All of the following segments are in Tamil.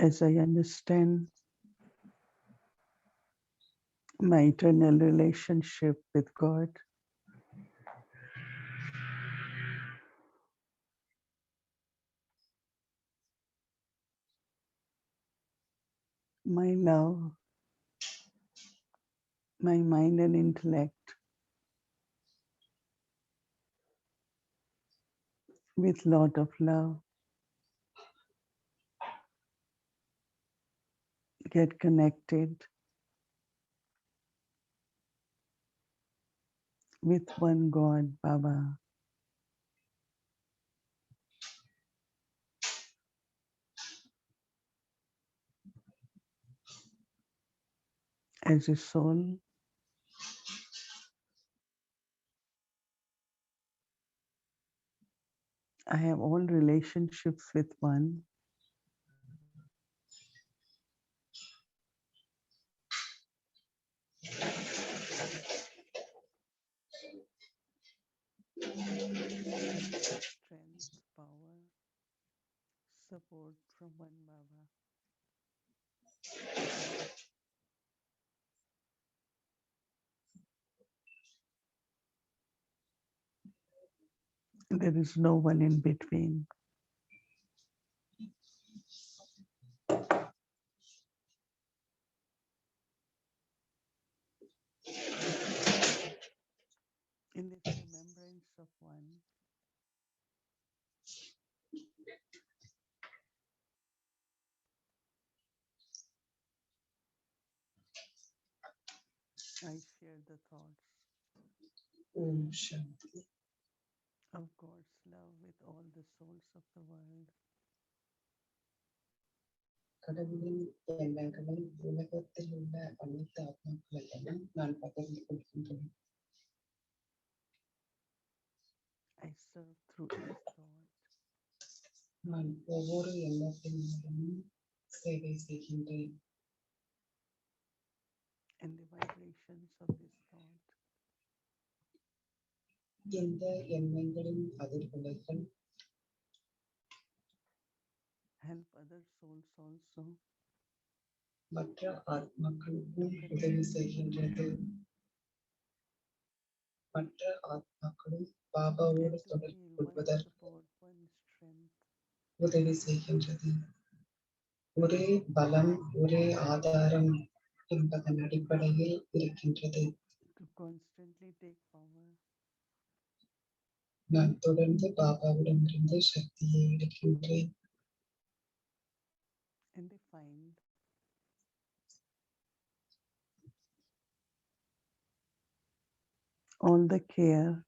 as I understand my eternal relationship with God, my love, my mind and intellect with lot of love get connected with one God, Baba. As a soul, I have all relationships with one. Strength, power, support from one Baba. There is no one in between. In this remembrance of one, I share the thoughts Om Shanti. of God's love with all the souls of the world. கடவுளின் எண்ணங்களை உலகத்தில் உள்ள அனைத்து ஆத்மாக்களிடமும் நான் பகிர்ந்து கொள்கின்றேன். I serve through each thought. நான் ஒவ்வொரு எண்ணத்தின் மூலமும் சேவை செய்கின்றேன். And the vibrations of this thought இந்த எண்ணங்களின் அதிர்வலைகள் help other souls also மற்ற ஆத்மாக்களுக்கும் உதவி செய்கின்றது. மற்ற ஆத்மாக்களும் பாபாவோடு and to தொடர்பு feel one கொள்வதற்கு support, one strength, உதவி செய்கின்றது. ஒரே பலம், ஒரே ஆதாரம் என்பதன் அடிப்படையில் இருக்கின்றது. to constantly take power நான் தொடர்ந்து பாபாவிடமிருந்து சக்தியை எடுக்கின்றேன். and they find all the care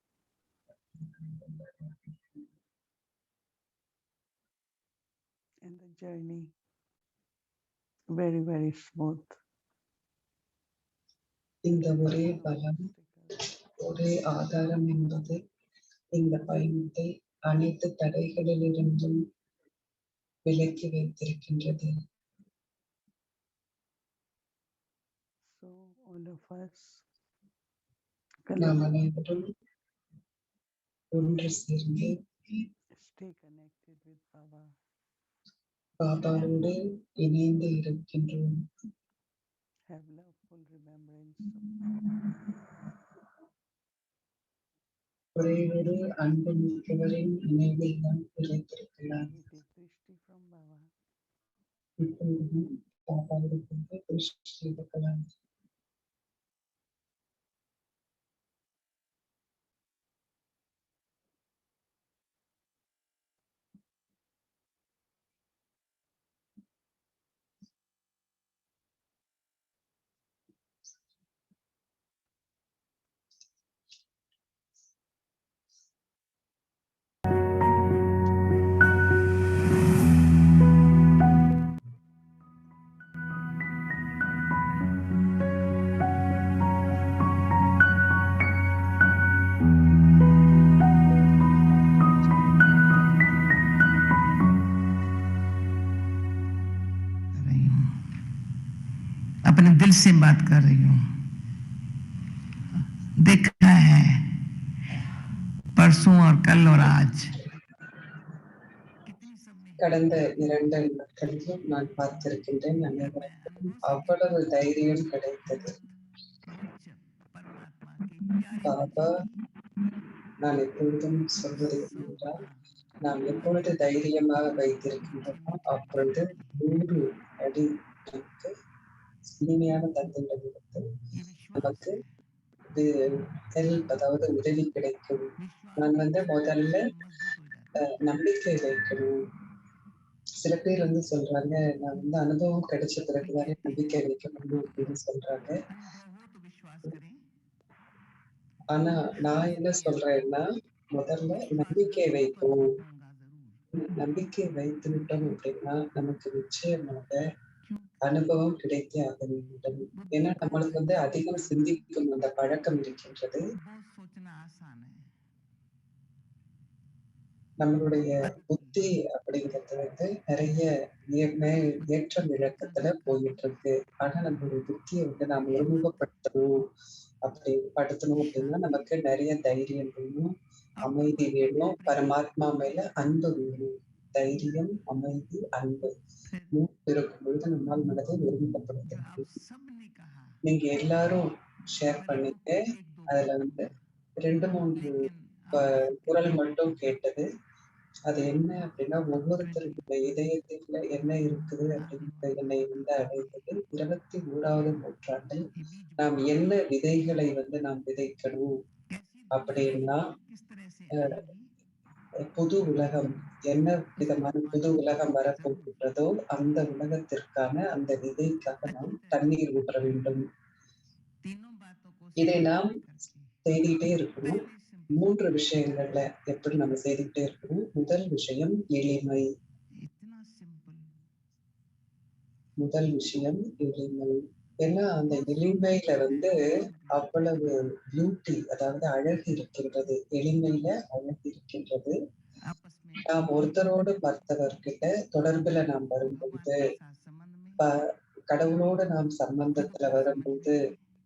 and the journey very, very smooth. இந்த ஒரே No பலம், obstacles. ஒரே ஆதாரம் என்பது இந்த பயணத்தை அனைத்து தடைகளிலிருந்தும் விலக்கி வைத்திருக்கின்றது. So all of us நாம் collectively அனைவரும் ஒன்று சேர்ந்து stay connected with Baba. பாபாவோடு இணைந்து இருக்கின்றோம். Have loveful remembrance of ஒரே ஒரு அன்பு மிக்கவரின் நினைவில் நாம் இழைத்திருக்கலாம். negative drishti from Baba. இப்பொழுதும் பாபாவிடத்திற்கு திருஷ்டி எடுக்கலாம். अपने दिल से बात कर रही हूँ। देखा है परसों और कल और आज கடந்த 2 நாட்களிலும் நான் பார்த்திருக்கின்றேன். அனைவருக்கும் அவ்வளவு தைரியம் கிடைத்தது. பாபா, நான் எப்பொழுதும் சொல்வது என்னவென்றால், நாம் எப்பொழுது தைரியமாக வைத்திருக்கின்றோமோ அப்பொழுது 100 அடி நமக்கு இனிமையான தந்தையிடமிருந்து நமக்கு ஹெல்ப், அதாவது உதவி கிடைக்கும். நான் முதல்ல நம்பிக்கை வைக்கணும். சில பேர் சொல்றாங்க, நான் அனுபவம் கிடைச்ச பிறகுதானே நம்பிக்கை வைக்க முடியும் அப்படின்னு சொல்றாங்க. ஆனா நான் என்ன சொல்றேன்னா, முதல்ல நம்பிக்கை வைப்போம். நம்பிக்கை வைத்து விட்டோம் அப்படின்னா நமக்கு நிச்சயமாக அனுபவம் கிடைத்தே ஆக வேண்டும். ஏன்னா நம்மளுக்கு அதிகம் சிந்திக்கும் அந்த பழக்கம் இருக்கின்றது. நம்மளுடைய புத்தி அப்படிங்கிறது நிறைய ஏற்றம் இழக்கத்துல போயிட்டு இருக்கு. ஆனா நம்மளுடைய புத்தியை நாம் ஒருமுகப்படுத்தணும் அப்படின்னா நமக்கு நிறைய தைரியம் வேணும், அமைதி வேணும், பரமாத்மா மேல அன்பு வேணும். தைரியம், அமைதி, அன்பு 3 இருக்கும் பொழுது நம்மால் மனதை ஒருமுகப்படுத்த. நீங்க எல்லாரும் ஷேர் பண்ணீங்க. அதுல 2, 3 குரல் மட்டும் கேட்டது. அது என்ன அப்படின்னா, ஒவ்வொருத்தருடைய இதயத்துல என்ன இருக்குது அப்படிங்கிறது என்னை அடைந்தது. 21வது நூற்றாண்டில் நாம் என்ன விதைகளை நாம் விதைக்கணும் அப்படின்னா, புது உலகம் என்ன விதமான புது உலகம் வரப்போகின்றதோ அந்த உலகத்திற்கான அந்த விதைக்காக நாம் தண்ணீர் ஊற்ற வேண்டும். இதை நாம் செய்துகிட்டே இருக்கணும். 3 விஷயங்கள்ல எப்படி நம்ம செய்துகிட்டே இருக்கணும். முதல் விஷயம் எளிமை. முதல் விஷயம் எளிமை. ஏன்னா அந்த எளிமையில அவ்வளவு பியூட்டி, அதாவது அழகு இருக்கின்றது. எளிமையில அழகு இருக்கின்றது. நாம் ஒருத்தரோடு மற்றவர்கிட்ட தொடர்புல நாம் வரும்பொழுது, கடவுளோடு நாம் சம்பந்தத்துல வரும்போது,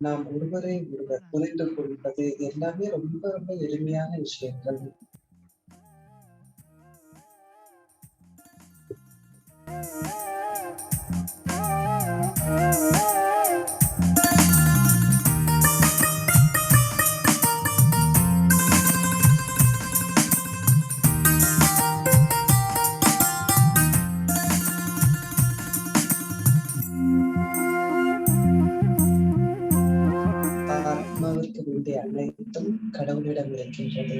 நாம் ஒருவரை ஒருவர் புரிந்து கொள்வது எல்லாமே ரொம்ப ரொம்ப எளிமையான விஷயங்கள். ஆத்மாவிற்கு வேண்டிய அனைத்தும் கடவுளிடம் இருக்கின்றது.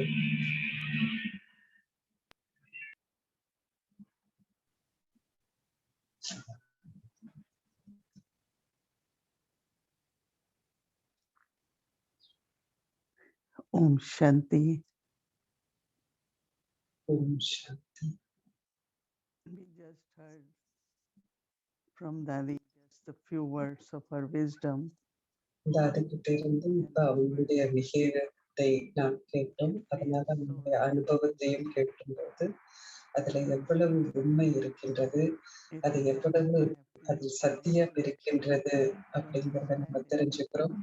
Om Shanti. Om Shanti. We just heard from Dadi just a few words of her wisdom. தாதிகிட்டிருந்து அவங்களுடைய விஷயத்தை நாம் கேட்டோம். அதனால நம்முடைய அனுபவத்தையும் கேட்டும்போது அதுல எவ்வளவு உண்மை இருக்கின்றது, அது எவ்வளவு அதில் சத்தியம் இருக்கின்றது அப்படிங்கிறத நம்ம தெரிஞ்சுக்கிறோம்.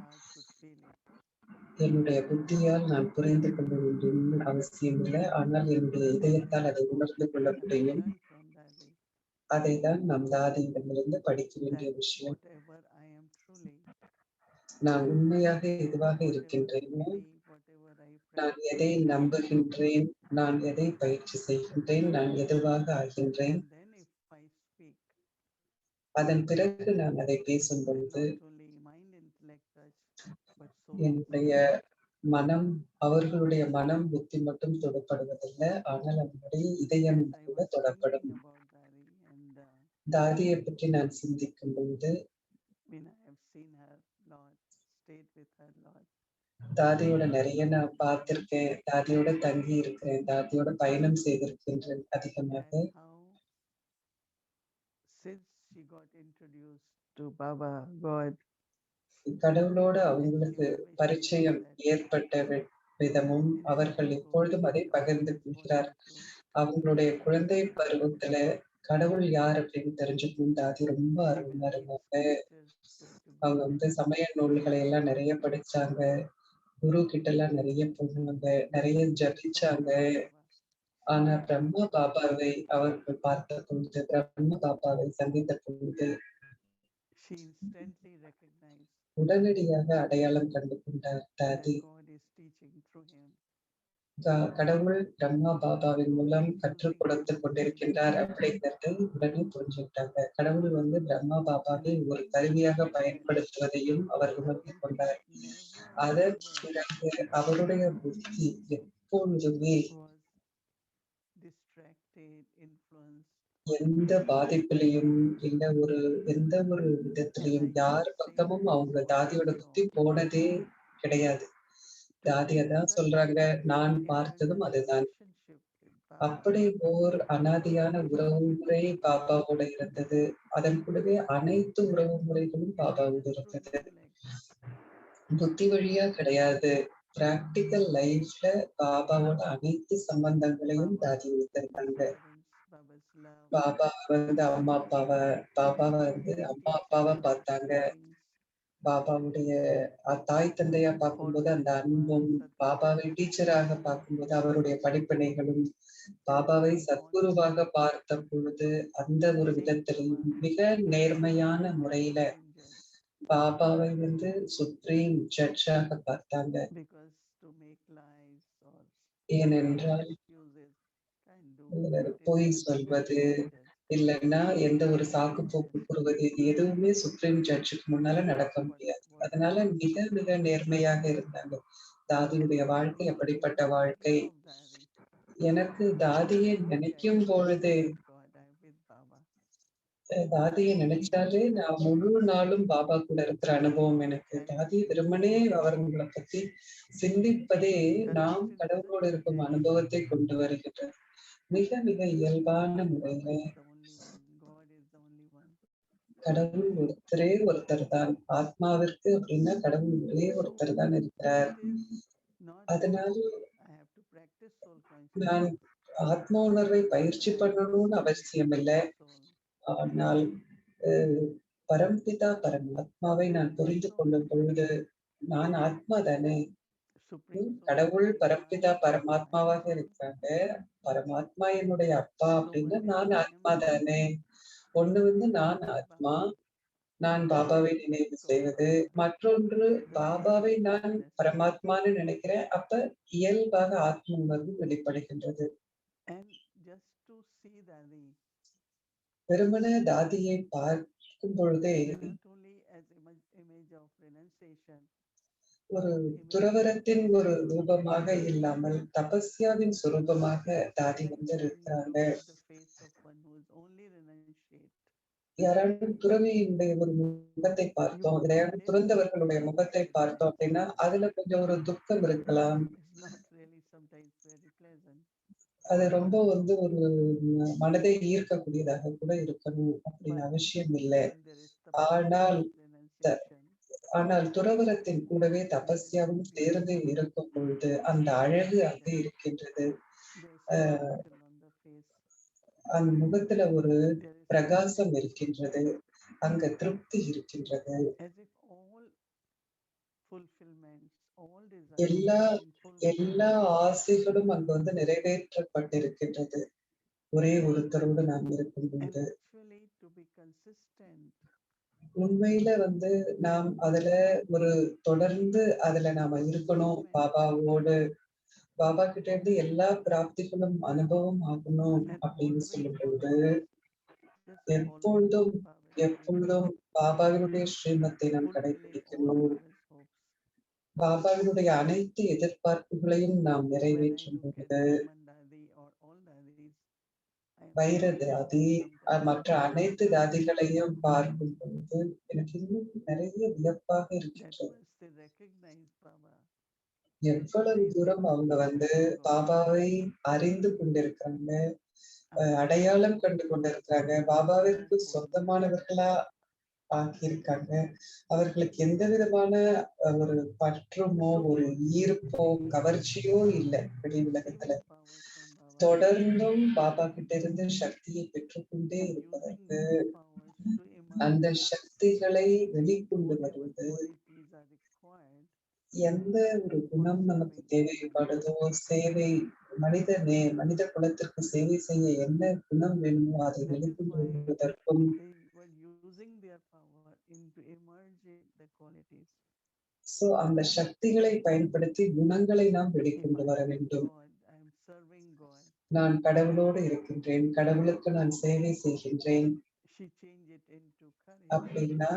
என்னுடைய புத்தியால் நான் புரிந்து கொள்ள வேண்டும் அவசியம் இல்லை, ஆனால் என்னுடைய இதயத்தால் அதை உணர்ந்து கொள்ள முடியும். அதைதான் நம் தாதியிடமிருந்து படிக்க வேண்டிய விஷயம். நான் உண்மையாக எதுவாக இருக்கின்றேனோ, நான் எதை நம்புகின்றேன், நான் எதை பயிற்சி செய்கின்றேன், நான் எதுவாக ஆகின்றேன், அதன் பிறகு நான் அதை பேசும் பொழுது என்னுடைய மனம், அவர்களுடைய மனம் புத்தி மட்டும் தொடப்படுவதில்லை, ஆனால் அவருடைய இதயம் கூட தொடப்படும். தாதியை பற்றி நான் சிந்திக்கும் பொழுது தாதியோட நிறைய நான் பார்த்திருக்கேன், தாதியோட தங்கி இருக்கிறேன், தாதியோட பயணம் செய்திருக்கின்றேன் அதிகமாக. கடவுளோடு அவங்களுக்கு பரிச்சயம் ஏற்பட்ட விதமும் அவர்கள் எப்பொழுதும் அதை பகிர்ந்து கொள்கிறார். அவங்களுடைய குழந்தை பருவத்துல கடவுள் யார் அப்படின்னு தெரிஞ்சுக்கணும் தாதி ரொம்ப ஆர்வமா இருந்தாங்க. அவங்க சமய நூல்களை எல்லாம் நிறைய படிச்சாங்க, குரு கிட்ட எல்லாம் நிறைய போனாங்க, நிறைய ஜபிச்சாங்க. ஆனா பிரம்மா பாபாவை அவர்கள் பார்த்த பொழுது, பிரம்மா பாபாவை சந்தித்த பொழுது she instantly recognized உடனடியாக அடையாளம் கண்டு கொண்டார் that தாதி. God is teaching through him. கடவுள் பிரம்மா பாபாவின் மூலம் கற்றுக் கொடுத்து கொண்டிருக்கின்றார் அப்படிங்கிறதை உடனே புரிஞ்சுக்கிட்டாங்க. கடவுள் வந்து பிரம்மா பாபாவை ஒரு கருவியாக பயன்படுத்துவதையும் அவர் உணர்ந்து கொண்டார். அதன் பிறகு அவருடைய புத்தி எப்பொழுதுமே distracted, influenced, எந்த பாதிப்பிலையும் இல்ல எந்த ஒரு விதத்திலையும் யார் பக்கமும் அவங்க தாதியோட புத்தி போனதே கிடையாது. தாதி அதான் சொல்றாங்க, நான் பார்த்ததும் அதுதான். அப்படி ஓர் அனாதியான உறவு முறை பாபாவோட இருந்தது. அதன் கூடவே அனைத்து உறவு முறைகளும் பாபாவோடு இருந்தது. புத்தி வழியா கிடையாது. பிராக்டிக்கல் லைஃப்ல பாபாவோட அனைத்து சம்பந்தங்களையும் தாதி வைத்திருந்தாங்க. பாபா வந்து அம்மா அப்பாவை பார்த்தாங்க. பாபாவுடைய தாய் தந்தையா பார்க்கும்போது அந்த அன்பும், பாபாவை டீச்சராக பார்க்கும்போது அவருடைய படிப்பினைகளும், பாபாவை சத்குருவாக பார்த்த பொழுது அந்த ஒரு விதத்திலையும் மிக நேர்மையான முறையில பாபாவை வந்து சுப்ரீம் ஜட்ஜாக பார்த்தாங்க. ஏனென்றால் பொய் சொல்வது இல்லைன்னா எந்த ஒரு சாக்கு போக்கு கூறுவது இது எதுவுமே சுப்ரீம் ஜட்ஜுக்கு முன்னால நடக்க முடியாது. அதனால மிக மிக நேர்மையாக இருந்தாங்க. தாதியுடைய வாழ்க்கை அப்படிப்பட்ட வாழ்க்கை. எனக்கு தாதியை நினைக்கும் பொழுதே தாதியை நினைச்சாலே நான் முழு நாளும் பாபா கூட இருக்கிற அனுபவம் எனக்கு. தாதி வெறுமனே அவர்களை பத்தி சிந்திப்பதே நாம் கடவுளோடு இருக்கும் அனுபவத்தை கொண்டு வருகின்றது. மிக மிக இயல்பான முறையில கடவுள் ஒருத்தர் தான். ஆத்மாவிற்கு அப்படின்னா கடவுள் ஒரே ஒருத்தர் தான் இருக்கிறார். அதனால நான் ஆத்ம உணர்வை பயிற்சி பண்ணணும்னு அவசியம் இல்லை. ஆனால் பரம்பிதா பரமாத்மாவை நான் புரிந்து கொள்ளும் பொழுது நான் ஆத்மா தானே. கடவுள் பரம்பிதா பரமாத்மாவாக இருக்காங்க. பரமாத்மா என்னுடைய அப்பா அப்படின்னா நான் ஆத்மா தானே. ஒண்ணு வந்து நான் ஆத்மா, நான் பாபாவை நினைவு செய்வது. மற்றொன்று பாபாவை நான் பரமாத்மான்னு நினைக்கிறேன். அப்ப இயல்பாக ஆத்ம உணர்வு வெளிப்படுகின்றது. வெறுமன தாதியை பார்க்கும் பொழுதே ஒரு துறவரத்தின் ஒரு ரூபமாக இல்லாமல் தபஸ்யாவின் சுரூபமாக தாதி வந்து இருக்கிறாங்க. யாராலும் துறவியினுடைய ஒரு முகத்தை பார்த்தோம், யாராலும் துறந்தவர்களுடைய முகத்தை பார்த்தோம் அப்படின்னா அதுல கொஞ்சம் ஒரு துக்கம் இருக்கலாம். அது ரொம்ப வந்து ஒரு மனதை ஈர்க்கக்கூடியதாக கூட இருக்கணும் அப்படின்னு அவசியம் இல்லை. ஆனால் துறவரத்தின் கூடவே தபஸ்யாவும் சேர்ந்து இருக்கும் பொழுது அந்த அழகு அங்கே இருக்கின்றது. அந்த முகத்துல ஒரு பிரகாசம் இருக்கின்றது, அங்க திருப்தி இருக்கின்றது. எல்லா ஆசைகளும் அங்க வந்து நிறைவேற்றப்பட்டிருக்கின்றது ஒரே ஒருத்தரோடு நாம் இருக்கும் பொழுது. உண்மையில வந்து நாம் அதுல ஒரு தொடர்ந்து அதுல நாம இருக்கணும். பாபாவோடு பாபா கிட்ட இருந்து எல்லா பிராப்திகளும் அனுபவம் ஆகணும் அப்படின்னு சொல்லும் பொழுது எப்பொழுதும் பாபாவினுடைய ஸ்ரீமத்தை நாம் கடைபிடிக்கணும். பாபாவினுடைய அனைத்து எதிர்பார்ப்புகளையும் நாம் நிறைவேற்றும் பொழுது வைர தாதி மற்ற அனைத்து தாதிகளையும் பார்க்கும் பொழுது எனக்கு இன்னும் நிறைய வியப்பாக இருக்கின்றது. எவ்வளவு தூரம் அவங்க வந்து பாபாவை அறிந்து கொண்டிருக்காங்க, அடையாளம் கண்டு கொண்டிருக்கிறாங்க, பாபாவிற்கு சொந்தமானவர்களா ஆக்கியிருக்காங்க. அவர்களுக்கு எந்த விதமான ஒரு பற்றுமோ ஒரு ஈர்ப்போ கவர்ச்சியோ இல்லை வெளி உலகத்துல. தொடர்ந்தும் பாபா கிட்ட இருந்து சக்தியை பெற்றுக்கொண்டே இருப்பதற்கு அந்த சக்திகளை வெளிக்கொண்டு வருவது எந்த ஒரு குணம் நமக்கு தேவைப்படுதோ, சேவை மனித குலத்திற்கு சேவை செய்ய என்ன குணம் வேணுமோ அதை That is வெளிக்கொண்டு why வருவதற்கும் they were using their power into emerging the qualities. அந்த சக்திகளை பயன்படுத்தி குணங்களை நாம் If வெளிக்கொண்டு I வர am வேண்டும். God, I am serving God. நான் கடவுளோடு இருக்கின்றேன், கடவுளுக்கு நான் சேவை செய்கின்றேன் She changed it into courage. அப்படின்னா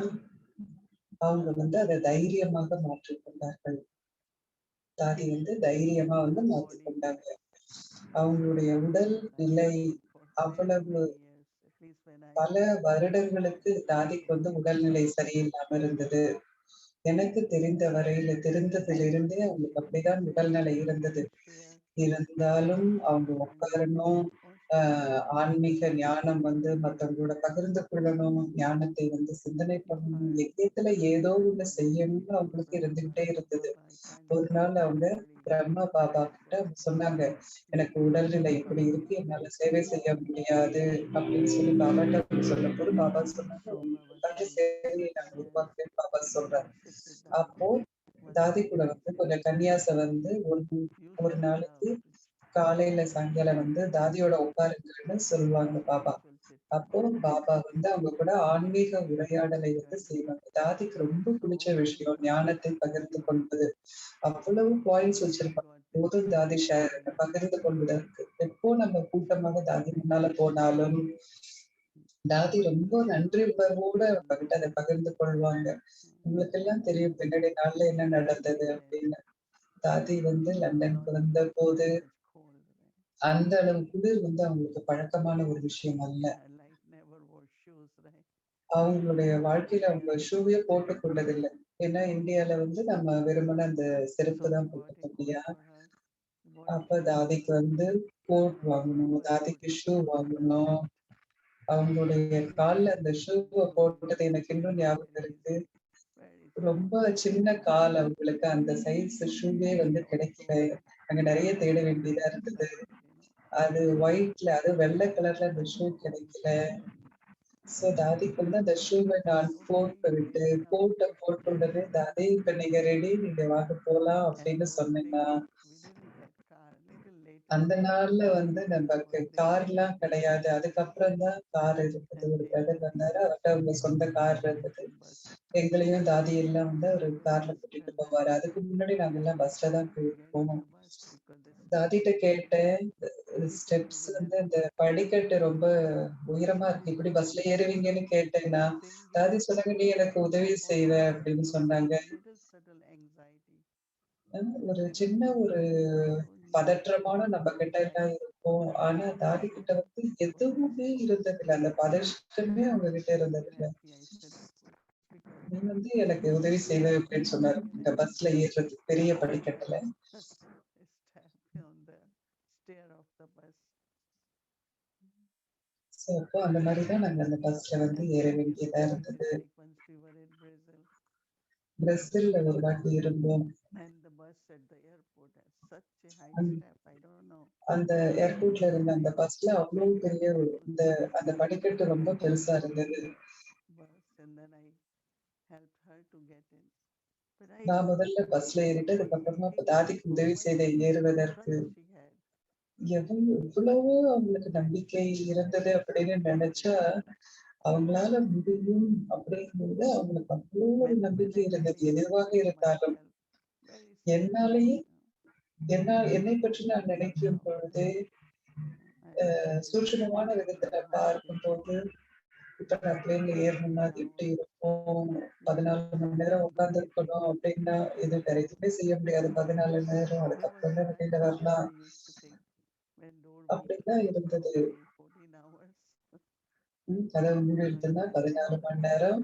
அவங்க அதை தைரியமாக மாற்றிக்கொண்டார்கள். தாதி தைரியமா மாற்றிக்கொண்டாங்க. அவங்களுடைய உடல் நிலை அவ்வளவு பல வருடங்களுக்கு தாதிக்கு உடல்நிலை சரியில்லாம இருந்தது. எனக்கு தெரிந்ததிலிருந்தே அவங்களுக்கு அப்படிதான் உடல்நிலை இருந்தது. இருந்தாலும் அவங்க உட்காரணும், ஆன்மீக ஞானம் மத்தவங்களோட பகிர்ந்து கொள்ளணும், ஞானத்தை சிந்தனை பண்ணணும், யஜ்யத்துல ஏதோ ஒண்ணு செய்யணும்னு அவங்களுக்கு இருந்துகிட்டே இருந்தது. ஒரு நாள் அவங்க பிரம்மா பாபா கிட்ட சொன்னாங்க, எனக்கு உடல்நிலை இப்படி இருக்கு, என்னால சேவை செய்ய முடியாது அப்படின்னு சொல்லி பாபாட்ட சொன்னபோது பாபா சொன்னாங்க, உங்களுக்கு சேவையை நான் உருவாக்குவேன் பாபா சொல்றாரு. அப்போ தாதி கூட கொஞ்சம் கன்னியாச ஒரு நாளைக்கு காலையில சாயங்காலம் தாதியோட உட்காருங்கன்னு சொல்லுவாங்க பாபா. அப்போ பாபா அவங்க கூட ஆன்மீக உரையாடலை செய்வாங்க. தாதிக்கு ரொம்ப பிடிச்ச விஷயம் ஞானத்தை பகிர்ந்து கொள்வது. அவ்வளவு பாயிண்ட்ஸ் வச்சிருப்பாங்க. போதும் தாதி பகிர்ந்து கொள்வதற்கு. எப்போ நம்ம கூட்டமாக தாதி முன்னால போனாலும் தாதி ரொம்ப நன்றி உணர்வோட அவங்ககிட்ட அதை பகிர்ந்து கொள்வாங்க. உங்களுக்கு எல்லாம் தெரியும் பின்னாடி நாள்ல என்ன நடந்தது அப்படின்னு. தாதி லண்டனுக்கு வந்த போது அந்த அளவு குளிர் அவங்களுக்கு பழக்கமான ஒரு விஷயம் அல்ல. அவங்களுடைய வாழ்க்கையில அவங்க ஷூவே போட்டுக் கொண்டதில்லை. ஏன்னா இந்தியால நம்ம வெறுமனே அந்த செருப்பு தான் போட்டுக்க இல்லையா. அப்ப தாதிக்கு கோட் வாங்கணும், தாதிக்கு ஷூ வாங்கணும். அவங்களுடைய கால்ல அந்த ஷூவை போட்டது எனக்கு இன்னும் ஞாபகம் இருக்கு. ரொம்ப சின்ன கால் அவங்களுக்கு, அந்த சைஸ் ஷூவே கிடைக்கல. அங்க நிறைய தேட வேண்டியதா இருந்தது. அது ஒயிட்ல, அது வெள்ளை கலர்ல அந்த ஷூ கிடைக்கல. சோ தாதிக்கு அந்த ஷூவை நான் போட்டு விட்டு கோட்டை போட்டு உடனே தாதி, இப்ப நீங்க ரெடி, நீங்க வாங்க போலாம் அப்படின்னு சொன்னேன்னா, அந்த நாள்ல நமக்கு கார் எல்லாம் கிடையாது. அதுக்கப்புறம் தான் கார் இருக்குது. ஒரு பிரதர் வந்தாரு, அவர்கிட்ட அவங்க சொந்த கார் இருந்தது. எங்களையும் தாதி எல்லாம் ஒரு கார்ல கூட்டிட்டு போவாரு. அதுக்கு முன்னாடி நாங்க எல்லாம் பஸ்ல தான் போவோம். தாதிட்ட கேட்டேன், ஸ்டெப்ஸ் அந்த படிக்கட்டு ரொம்ப உயரமா இருக்கு, இப்படி பஸ்ல ஏறுவீங்கன்னு கேட்டேன்னா, தாதி சொன்னாங்க, நீ எனக்கு உதவி செய்வ அப்படின்னு சொன்னாங்க. ஒரு சின்ன ஒரு பதற்றமான நம்ம கிட்ட எல்லாம் இருக்கும். ஆனா தாதி கிட்ட எதுவுமே இருந்ததில்லை. அந்த பதற்றமே அவங்க கிட்ட இருந்ததில்லை. நீ எனக்கு உதவி செய்வ அப்படின்னு சொன்னாரு. இந்த பஸ்ல ஏறுறது பெரிய படிக்கட்டுல. அப்போ அந்த மாதிரிதான் நாங்க அந்த பஸ்ல ஏற வேண்டியதா இருந்தது. பிரேசில்ல ஒரு வாட்டி இருந்தோம். அந்த ஏர்போர்ட்ல இருந்த அந்த பஸ்ல அவ்வளவு பெரிய அந்த படிக்கட்டு ரொம்ப பெருசா இருந்தது. நான் முதல்ல பஸ்ல ஏறிட்டு அதுக்கப்புறமா தாதிக்கு உதவி செய்த ஏறுவதற்கு எவ்வளவோ அவங்களுக்கு நம்பிக்கை இருந்தது அப்படின்னு நினைச்சா, அவங்களால முடியும் அப்படிங்கிறது அவங்களுக்கு அவ்வளோ ஒரு நம்பிக்கை இருந்தது. எதுவாக இருந்தாலும் என்னாலேயே என்னை பற்றி நான் நினைக்கும் பொழுது சூட்சுமமான விதத்துல பார்க்கும்போது, இப்ப நான் பிளேன்ல ஏறணும்னா அது எப்படி இருக்கும், 14 மணி நேரம் உட்கார்ந்து இருக்கணும் அப்படின்னா இது வேற எதுவுமே செய்ய முடியாது. 14 நேரம் அதுக்கப்புறம் தான் வெளியில வரலாம் அப்படிதான் இருந்தது. கதவு மூடிடுச்சுன்னா 14 மணி நேரம்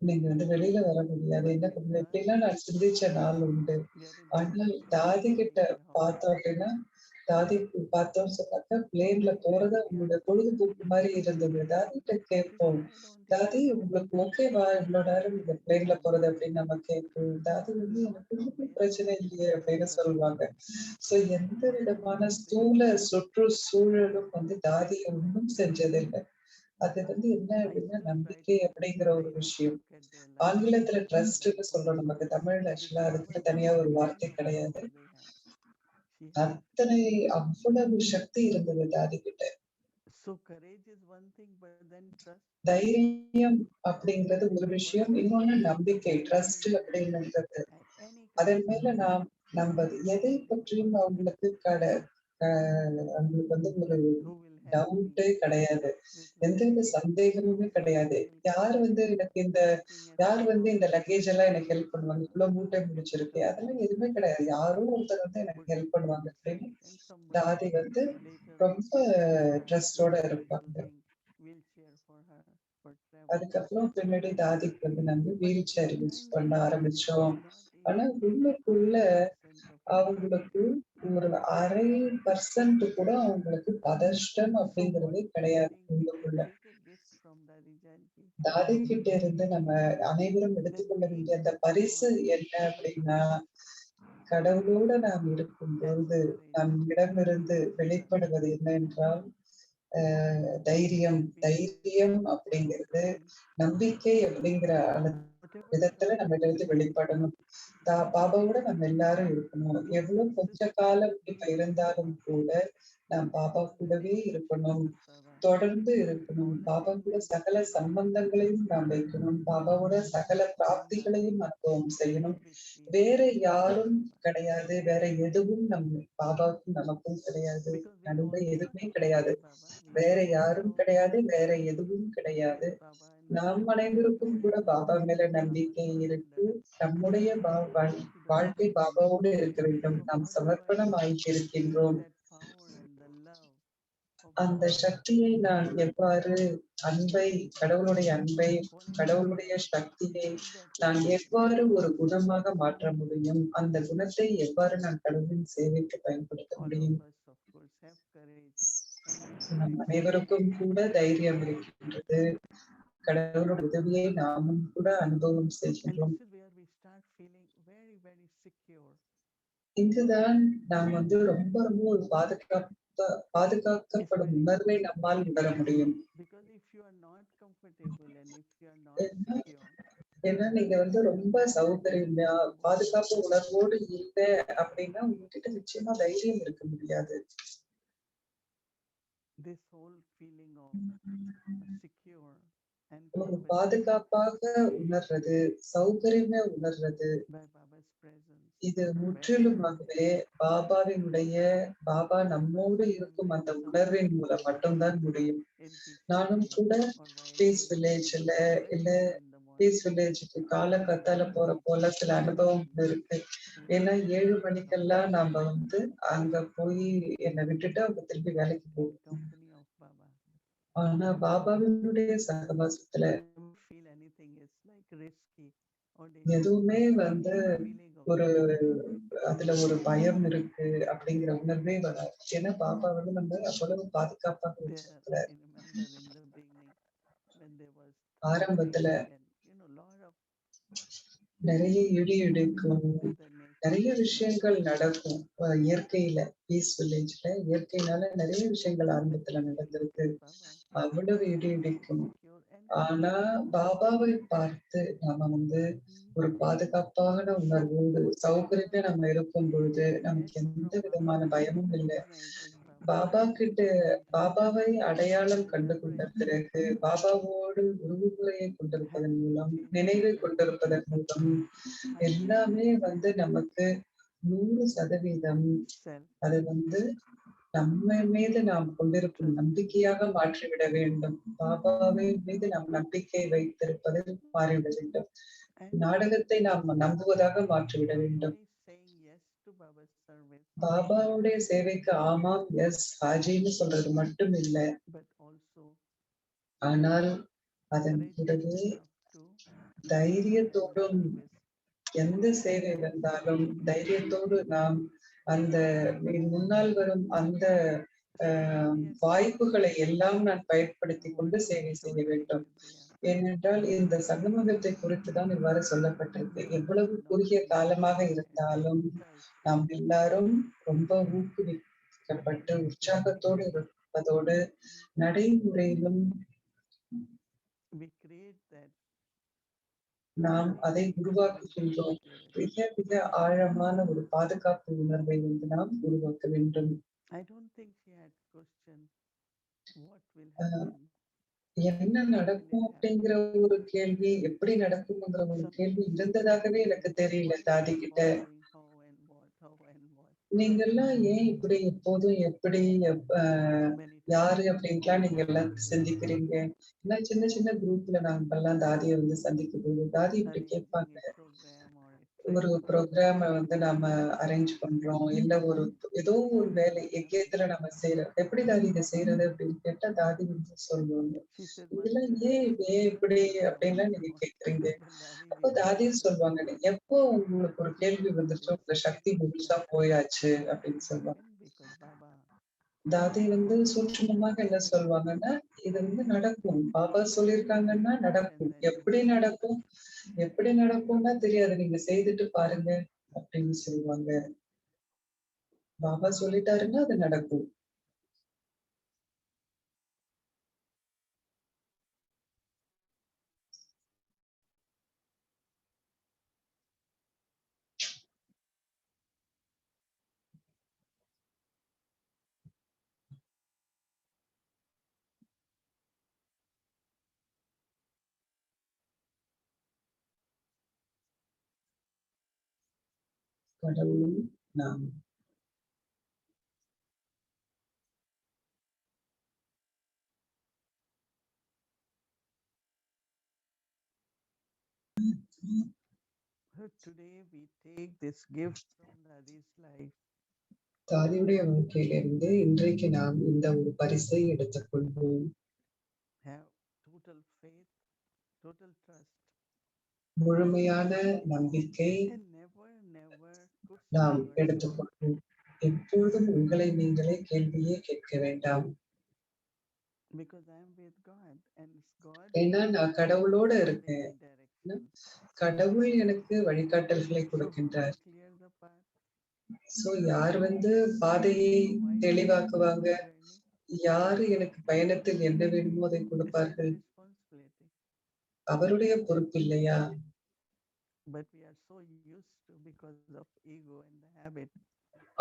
நீங்க வெளியில வர முடியாது. என்ன பண்ண இப்படிலாம் நான் சிந்திச்ச நாள் உண்டு. ஆனால் தாதி கிட்ட பார்த்தோம் அப்படின்னா, தாதி பார்த்தோம்னு சொன்னாக்கா பிளேன்ல போறது அவங்களோட பொழுதுபோக்கு மாதிரி இருந்தது. தாதிகிட்ட கேட்போம், தாதி உங்களுக்கு ஓகேவா இவ்வளவு நேரம் நீங்க பிளேன்ல போறது அப்படின்னு நம்ம கேட்போம். தாதி எனக்கு ஒன்றும் பிரச்சனை இல்லையே அப்படின்னு சொல்லுவாங்க. சோ எந்த விதமான ஸ்தூல சுற்றுச்சூழலும் தாதி ஒன்றும் செஞ்சதில்லை. அது என்ன அப்படின்னா நம்பிக்கை அப்படிங்கிற ஒரு விஷயம். ஆங்கிலத்துல ட்ரஸ்ட்னு சொல்றோம். நமக்கு தமிழ்ல ஆக்சுவலா அதுக்கு தனியா ஒரு வார்த்தை கிடையாது. She had அத்தனை அவ்வளவு சக்தி இருந்தது தாதி கிட்ட. so courage is one thing, but then trust. தைரியம் அப்படிங்கிறது ஒரு விஷயம், இன்னொன்னு நம்பிக்கை, ட்ரஸ்ட் அப்படிங்கிறது. Any அதன் kind மேல நாம் நம்ம எதை பற்றியும் அவங்களுக்கு அவங்களுக்கு வந்து ஒரு who will help டவுட்டே me கிடையாது, with எந்தவித luggage. சந்தேகமுமே கிடையாது. யார் வந்து எனக்கு யார் வந்து இந்த லக்கேஜ் எல்லாம் எனக்கு ஹெல்ப் பண்ணுவாங்க, இவ்வளவு மூட்டை முடிச்சிருக்கு, அதெல்லாம் எதுவுமே கிடையாது, யாரோ ஒருத்தர் வந்து எனக்கு ஹெல்ப் பண்ணுவாங்க அப்படின்னு And somebody தாதி வந்து later ரொம்ப ட்ரஸ்டோட இருப்பாங்க. wheelchair for her for travel. அதுக்கப்புறம் பின்னாடி தாதிக்கு வந்து நாங்க வீல் சேர் யூஸ் பண்ண Internally, ஆரம்பிச்சோம். not ஆனா even உள்ளுக்குள்ள 1% of அவங்களுக்கு ஒரு 0.5% கூட அவங்களுக்கு பதஷ்டம் so what அப்படிங்கிறதே we கிடையாது think we can உள்ளுக்குள்ள. take a gift from Dadi Janki. தாதி கிட்ட இருந்து நம்ம அனைவரும் The எடுத்துக்கொள்ள peace வேண்டிய அந்த that பரிசு God என்ன gives அப்படின்னா, us கடவுளோட நாம் has இருக்கும்போது courage. நம்மிடமிருந்து வெளிப்படுவது என்ன என்றால் தைரியம். தைரியம் அப்படிங்கிறது நம்பிக்கை அப்படிங்கிற Whatever விதத்துல நம்ம troubles இருந்து வெளிப்படணும். பாபாவோட நம்ம எல்லாரும் இருக்கணும். எவ்வளவு கொஞ்ச காலம் இப்ப இருந்தாலும் கூட நாம் பாபா கூடவே இருக்கணும், தொடர்ந்து இருக்கணும். பாபா கூட சகல சம்பந்தங்களையும் நாம் வைக்கணும், பாபாவோட சகல பிராப்திகளையும் அனுபவம் செய்யணும். வேற யாரும் கிடையாது, வேற எதுவும் பாபாவுக்கும் நமக்கும் கிடையாது, நடுவுல எதுவுமே கிடையாது. வேற யாரும் கிடையாது, வேற எதுவும் கிடையாது. நாம் அனைவருக்கும் கூட பாபா மேல நம்பிக்கை இருக்கு. நம்முடைய வாழ்க்கை பாபாவோடு இருக்க வேண்டும். நாம் சமர்ப்பணம் ஆகியிருக்கின்றோம். அந்த சக்தியை நான் எவ்வாறு கடவுளுடைய அன்பை, கடவுளுடைய சக்தியை நான் எவ்வாறு ஒரு குணமாக மாற்ற முடியும், அந்த குணத்தை எவ்வாறு நான் கடவுளின் சேவைக்கு பயன்படுத்த முடியும். நம் அனைவருக்கும் கூட தைரியம் இருக்கின்றது. கடவுளோட உதவியை நாமும் கூட அனுபவம் செய்கின்றோம். இங்குதான் நாம் வந்து ரொம்ப ரொம்ப ஒரு பாதுகாக்கப்படும் உணர்வை நம்மால் உணர முடியும். ஏன்னா நீங்க வந்து ரொம்ப சௌகரியமா பாதுகாப்பு உணர்வோடு இல்லை அப்படின்னா உங்ககிட்ட நிச்சயமா தைரியம் இருக்க முடியாது. ஒரு பாதுகாப்பாக உணர்றது, சௌகரியமா உணர்றது, இது முற்றிலுமாகவே பாபா நம்மோடு இருக்கும் அந்த உணர்வின் மூலம் மட்டும்தான் முடியும். நானும் கூட பீஸ் வில்லேஜ்ல இல்ல பீஸ் வில்லேஜுக்கு காலகத்தால போல சில அனுபவம் இருக்கு. ஏன்னா 7 மணிக்கெல்லாம் நாம வந்து அங்க போய் என்னை விட்டுட்டு அவங்க திருப்பி வேலைக்கு போவோம். ஆனா பாபாவினுடைய சகவாசத்துல எதுவுமே வந்து அதுல ஒரு பயம் இருக்கு அப்படிங்கிற உணர்வே வராது. ஏன்னா பாபா வந்து நம்ம அவ்வளவு பாதுகாப்பாக வச்சிருக்கிறார். ஆரம்பத்துல நிறைய இடி இடிக்கும், நிறைய விஷயங்கள் நடக்கும் இயற்கையில. பீஸ் வில்லேஜ்ல இயற்கையினால நிறைய விஷயங்கள் ஆரம்பத்துல நடந்திருக்கு. அவ்வளவு இடி இடிக்கும். ஆனா பாபாவை பார்த்து நாம வந்து ஒரு பாதுகாப்பான உணர்வோடு சௌகரியத்தை நம்ம இருக்கும் பொழுது நமக்கு எந்த விதமான பயமும் இல்லை. பாபாவை அடையாளம் கண்டு கொண்ட பிறகு, பாபாவோடு உறவுமுறையை கொண்டிருப்பதன் மூலம், நினைவை கொண்டிருப்பதன் மூலம் எல்லாமே வந்து நமக்கு 100% அது வந்து நம்ம மீது நாம் கொண்டிருக்கும் நம்பிக்கையாக மாற்றிவிட வேண்டும். பாபாவை மீது நாம் நம்பிக்கை வைத்திருப்பதில் மாறிவிட வேண்டும். நாடகத்தை நாம் நம்புவதாக மாற்றிவிட வேண்டும். பாபாவுடைய சேவைக்கு ஆமாம், எஸ் ஹாஜின்னு சொல்றது மட்டும் இல்லை, ஆனால் அதன் கூடவே தைரியத்தோடும் எந்த சேவை வந்தாலும் தைரியத்தோடு நாம் அந்த முன்னால் வரும் அந்த வாய்ப்புகளை எல்லாம் நான் பயன்படுத்தி கொண்டு சேவை செய்ய வேண்டும். ஏனென்றால் இந்த சங்கமத்தை குறித்துதான் இவ்வாறு சொல்லப்பட்டிருக்கு. எவ்வளவு குறுகிய காலமாக இருந்தாலும் நாம் எல்லாரும் ரொம்ப ஊக்குவிக்கப்பட்டு உற்சாகத்தோடு இருப்பதோடு நடைமுறையிலும் நாம் அதை உருவாக்குகின்றோம். மிக மிக ஆழமான ஒரு பாதுகாப்பு உணர்வை வந்து நாம் உருவாக்க வேண்டும். I don't think she had questioned what will ah happen, என்ன how will நடக்கும் it happen. அப்படிங்கிற ஒரு கேள்வி, எப்படி நடக்கும்ங்கிற ஒரு Some கேள்வி people இருந்ததாகவே were எனக்கு தெரியல always தாதி கிட்ட. following how and what. நீங்கெல்லாம் ஏன் இப்படி எப்போதும் எப்படி Many times யாரு அப்படின்ட்டுலாம் நீங்க எல்லாம் சிந்திக்கிறீங்க? ஏன்னா சின்ன சின்ன குரூப்ல நாங்கெல்லாம் தாதியை வந்து சந்திக்கும் போது தாதி இப்படி arranging கேட்பாங்க. a program or a ஒரு trip. ப்ரோக்ராம வந்து நாம அரேஞ்ச் பண்றோம். இல்ல ஏதோ ஒரு வேலை எங்கேயத்துல நம்ம செய்யறோம். எப்படி தாதி இதை செய்யறது அப்படின்னு கேட்டா தாதி வந்து சொல்லுவாங்க. She said, இதெல்லாம் Master, ஏன் இப்படி I don't know அப்படின்லாம் what நீங்க to கேக்குறீங்க. Then Dadi அப்போ will தாதி answer, சொல்லுவாங்க, எப்போ உங்களுக்கு ஒரு கேள்வி because வந்துருச்சோ it's உங்க சக்தி முழுசா secret போயாச்சு and it அப்படின்னு will சொல்லுவாங்க. happen because Baba தாதி வந்து சூட்சுமமாக என்ன சொல்லுவாங்கன்னா, இது வந்து நடக்கும். பாபா சொல்லியிருக்காங்கன்னா நடக்கும். எப்படி நடக்கும்? எப்படி நடக்கும்னா தெரியாது. நீங்க செய்துட்டு பாருங்க அப்படின்னு சொல்லுவாங்க. பாபா சொல்லிட்டாருன்னா அது நடக்கும். கடவுளும் நாம். Today we take this gift from Dadi's life. தாதியுடைய வாழ்க்கையிலிருந்து இன்றைக்கு நாம் இந்த ஒரு பரிசை எடுத்துக்கொள்வோம். Have total faith, total trust. முழுமையான நம்பிக்கை And never நாம் question yourself. எடுத்துக்கொள்வோம். எப்பொழுதும் உங்களை நீங்களே கேள்வியே கேட்க வேண்டாம். Because I am with God and it's God ஏன்னா நான் கடவுளோட இருக்கேன். giving me direction. கடவுள் எனக்கு வழிகாட்டல்களை So who கொடுக்கின்றார். will clear the path? So யார் வந்து பாதையை So why தெளிவாக்குவாங்க? journey? யாரு எனக்கு பயணத்தில் என்ன வேணுமோ அதை It's his கொடுப்பார்கள்? responsibility. அவருடைய பொறுப்பு இல்லையா? But we are so used to because of ego and the habit.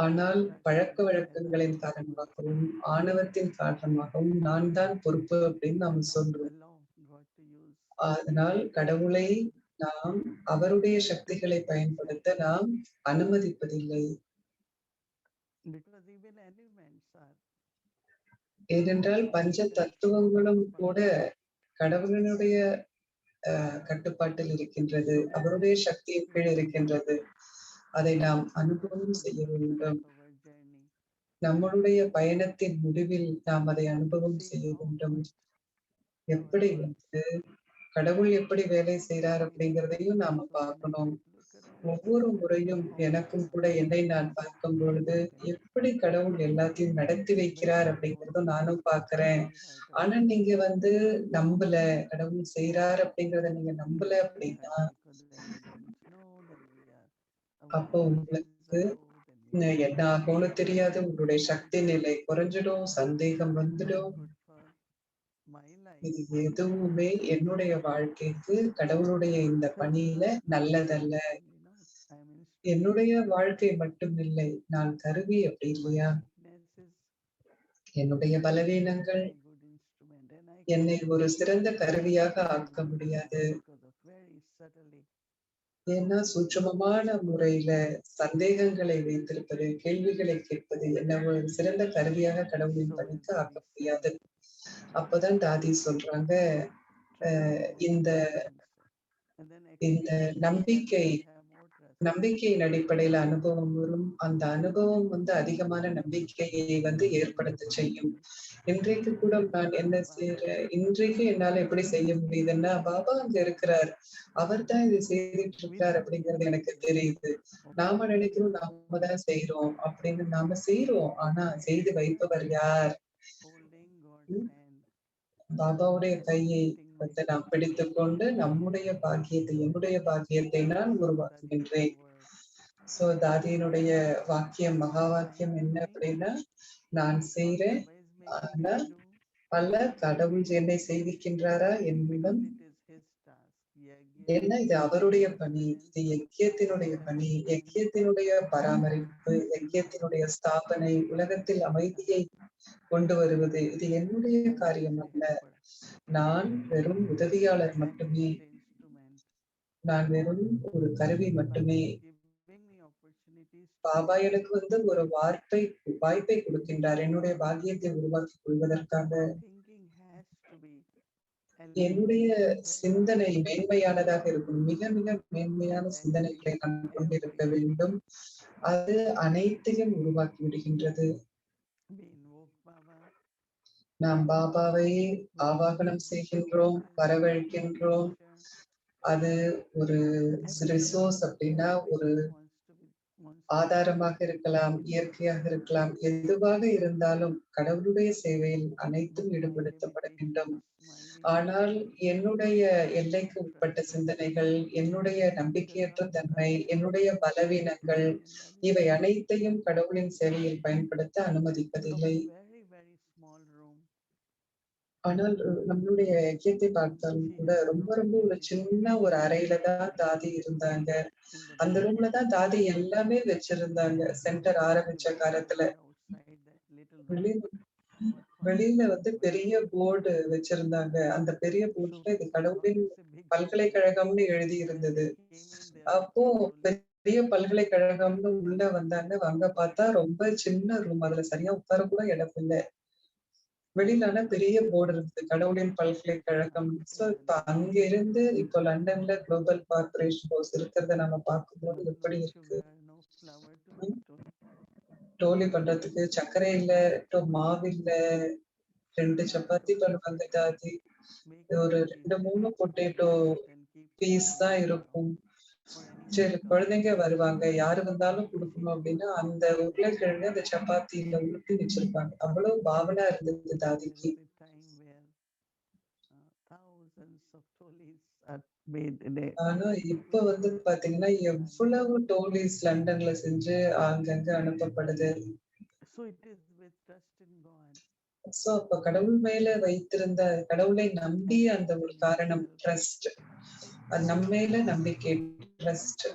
ஆனால் பழக்க வழக்கங்களின் காரணமாகவும் ஆணவத்தின் காரணமாகவும் நான் தான் பொறுப்பு அப்படின்னு நாம் சொல்றோம். Allow God to use. அதனால் கடவுளை நாம் அவருடைய சக்திகளை பயன்படுத்த நாம் அனுமதிப்பதில்லை. Because even elements are. ஏனென்றால் பஞ்ச தத்துவங்களும் கூட கடவுளினுடைய கட்டுப்பாட்டில் இருக்கின்றது. அவருடைய சக்தியின் கீழ் இருக்கின்றது. அதை நாம் அனுபவம் செய்ய வேண்டும். நம்மளுடைய பயணத்தின் முடிவில் நாம் அதை அனுபவம் செய்ய வேண்டும். எப்படி வந்து கடவுள் எப்படி வேலை செய்யறார் அப்படிங்கிறதையும் நாம பார்க்கணும். ஒவ்வொரு முறையும் எனக்கும் கூட என்னை நான் பார்க்கும் பொழுது எப்படி கடவுள் எல்லாத்தையும் நடத்தி வைக்கிறார் அப்படிங்கறதும் நானும் பார்க்கிறேன். ஆனா நீங்க வந்து நம்பல, கடவுள் செய்யறார் அப்படிங்கறத நீங்க நம்பல அப்படின்னா அப்போ உங்களுக்கு என்ன ஆகும்னு தெரியாது. உங்களுடைய சக்தி நிலை குறைஞ்சிடும், சந்தேகம் வந்துடும். இது எதுவுமே என்னுடைய வாழ்க்கைக்கு கடவுளுடைய இந்த பணியில நல்லதல்ல. என்னுடைய வாழ்க்கை மட்டும் இல்லை, நான் கருவி அப்படி இல்லையா? என்னுடைய பலவீனங்கள் என்னை ஒரு சிறந்த கருவியாக ஆக்க முடியாது. ஏன்னா சூட்சுமமான முறையில சந்தேகங்களை வைத்திருப்பது, கேள்விகளை கேட்பது என்ன ஒரு சிறந்த கருவியாக கடவுளின் பணிக்கு ஆக்க முடியாது. அப்பதான் தாதி சொல்றாங்க, இந்த இந்த நம்பிக்கையின் அடிப்படையில அனுபவம் வரும். அந்த அனுபவம் வந்து அதிகமான நம்பிக்கையை வந்து ஏற்படுத்த செய்யும். இன்றைக்கு கூட நான் என்ன செய்யறேன், இன்றைக்கு என்னால எப்படி செய்ய முடியுதுன்னா பாபா அங்க இருக்கிறார், அவர் தான் இதை செய்துட்டு இருக்கிறார் அப்படிங்கிறது எனக்கு தெரியுது. நாம நினைக்கிறோம் நாம தான் செய்யறோம் அப்படின்னு. நாம செய்யறோம், ஆனா செய்து வைப்பவர் யார்? பாபாவுடைய கையை வந்து நாம் பிடித்துக் கொண்டு நம்முடைய பாக்கியத்தை, என்னுடைய பாக்கியத்தை நான் உருவாக்குகின்றேன். சோ தாதியினுடைய வாக்கியம், மகா வாக்கியம் என்ன அப்படின்னா, நான் செய்றேன், ஆனா அல்ல கடவுள் என்னை செய்விக்கின்றாரா என் மூலம்? ஏன்னா இது அவருடைய பணி, இது யக்கியத்தினுடைய பணி, யக்கியத்தினுடைய பராமரிப்பு, யக்கியத்தினுடைய ஸ்தாபனை, உலகத்தில் அமைதியை கொண்டு வருவது. இது என்னுடைய காரியம் அல்ல. நான் வெறும் உதவியாளர் மட்டுமே. நான் வெறும் ஒரு கருவி மட்டுமே. பாபா எனக்கு ஒரு வாய்ப்பை கொடுக்கின்றார் என்னுடைய பாக்கியத்தை உருவாக்கிக் கொள்வதற்காக. என்னுடைய சிந்தனை மேன்மையானதாக இருக்கும். மிக மிக மேன்மையான சிந்தனைகளை நான் கொண்டிருக்க வேண்டும். அது அனைத்தையும் உருவாக்கி விடுகின்றது. நாம் பாபாவை ஆவாகனம் செய்கின்றோம், வரவழைக்கின்றோம். அது ஒரு ரிசோர்ஸ் அப்படின்னா ஒரு ஆதாரமாக இருக்கலாம், இயற்கையாக இருக்கலாம், எதுவாக இருந்தாலும் கடவுளுடைய சேவையில் அனைத்தும் ஈடுபடுத்தப்பட வேண்டும். ஆனால் என்னுடைய எல்லைக்கு உட்பட்ட சிந்தனைகள், என்னுடைய நம்பிக்கையற்ற தன்மை, என்னுடைய பலவீனங்கள், இவை அனைத்தையும் கடவுளின் சேவையில் பயன்படுத்த அனுமதிப்பதில்லை. ஆனால் நம்மளுடைய ஐக்கியத்தை பார்த்தாலும் கூட ரொம்ப ரொம்ப ஒரு சின்ன ஒரு அறையில தான் தாதி இருந்தாங்க. அந்த ரூம்ல தான் தாதி எல்லாமே வச்சிருந்தாங்க. சென்டர் ஆரம்பிச்ச காலத்துல வெளியில பெரிய போர்டு வச்சிருந்தாங்க. அந்த பெரிய போர்டுல இது கடவுளின் பல்கலைக்கழகம்னு எழுதி இருந்தது. அப்போ பெரிய பல்கலைக்கழகம்னு உள்ள வந்தாங்க. அங்க பார்த்தா ரொம்ப சின்ன ரூம். அதுல சரியா உட்கார கூட இடம் இல்லை. வெளியிலான பெரிய போர்டு இருக்குது, கடவுளின் பல்கலைக்கழகம். சோ இப்ப அங்க இருந்து இப்போ லண்டன்ல குளோபல் கார்பரேஷன் ஹவுஸ் இருக்கிறத நம்ம பார்க்கும்போது எப்படி இருக்கு? டோலி பண்றதுக்கு சர்க்கரை இல்ல, மாவு இல்ல, 2 சப்பாத்தி பண்ணுவாங்க தாதி, ஒரு 2-3 பொட்டேட்டோ பீஸ் தான் இருக்கும். சரி, குழந்தைங்க வருவாங்க, யாரு வந்தாலும் கொடுக்கணும் அப்படின்னா அந்த உருளைக்கிழங்கு அந்த சப்பாத்தியில உருட்டி வச்சிருப்பாங்க. அவ்வளவு பாவனா இருந்தது தாதிக்கு. ஆனா இப்ப பாத்தீங்கன்னா எவ்வளவு டோலிஸ் லண்டன்ல செஞ்சு அங்கங்க அனுப்பப்படுது. சோ அப்ப கடவுள் மேல வைத்திருந்த, கடவுளை நம்பி அந்த ஒரு காரணம் ட்ரஸ்ட், அது நம்ம மேல நம்பிக்கை ட்ரஸ்ட்.